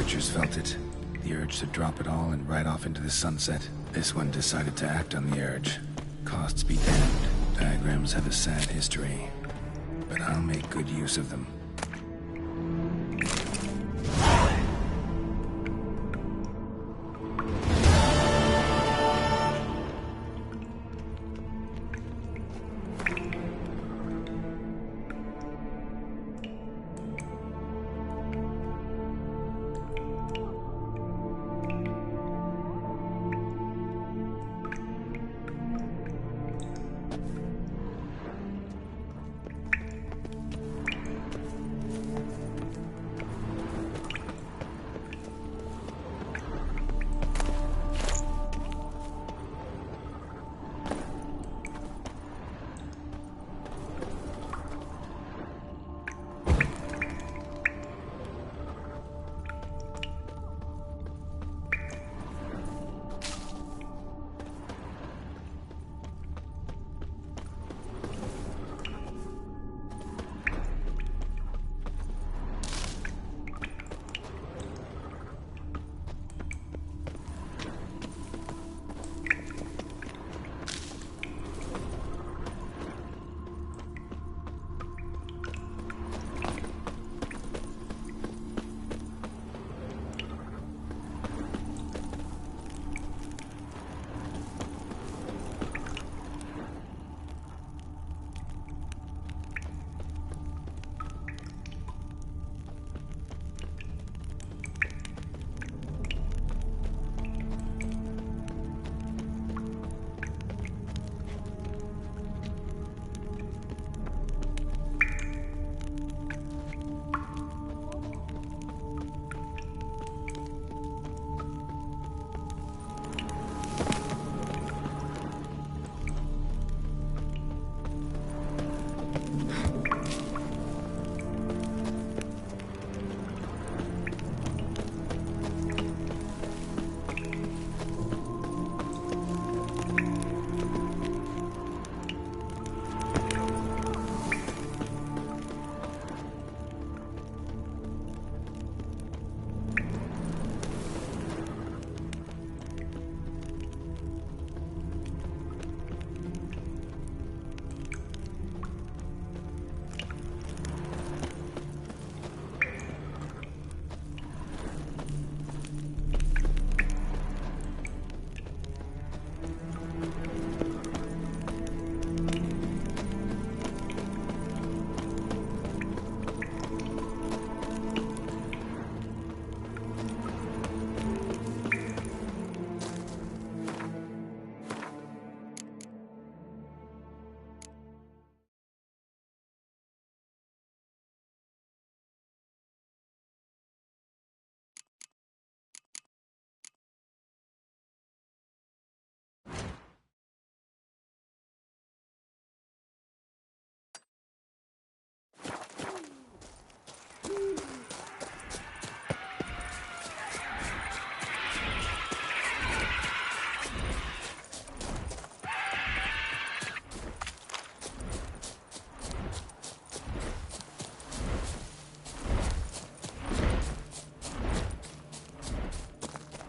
Witchers felt it. The urge to drop it all and ride off into the sunset. This one decided to act on the urge. Costs be damned. Diagrams have a sad history. But I'll make good use of them.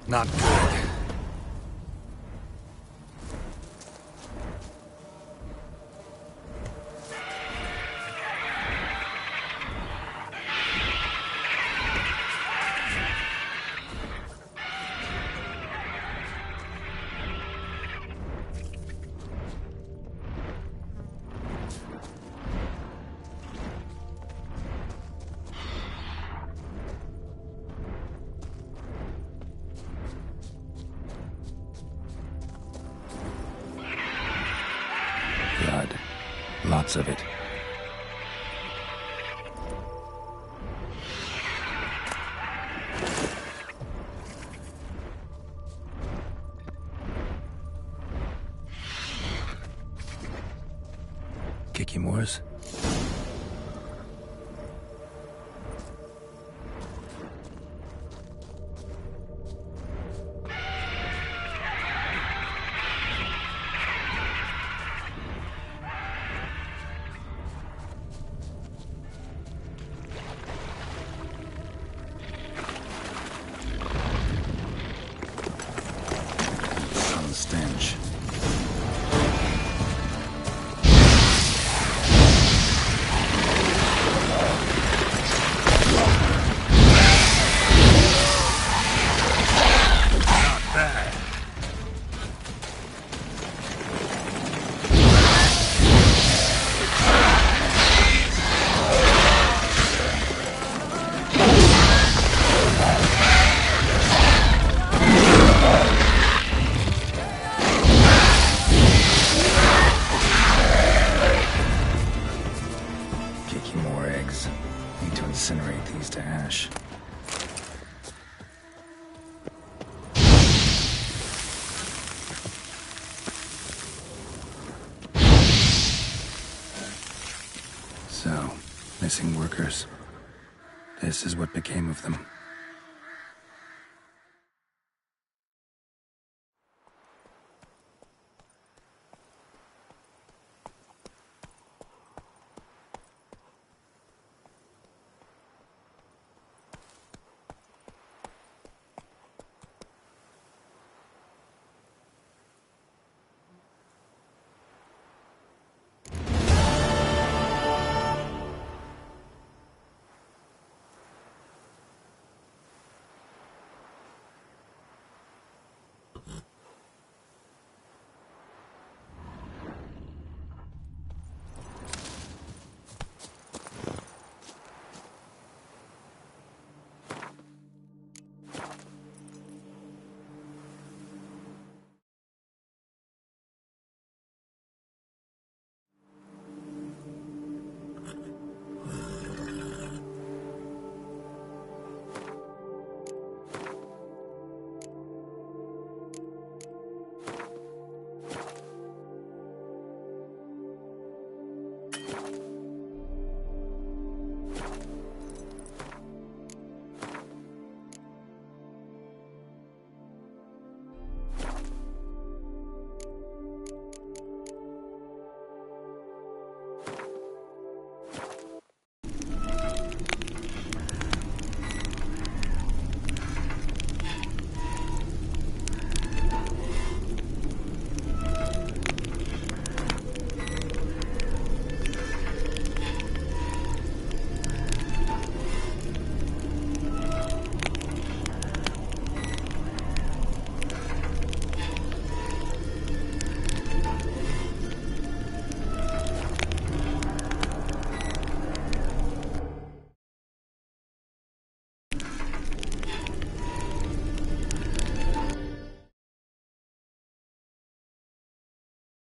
Not good. Blood. Lots of it. Kikimores? Some stench. More eggs. Need to incinerate these to ash. So, missing workers. This is what became of them.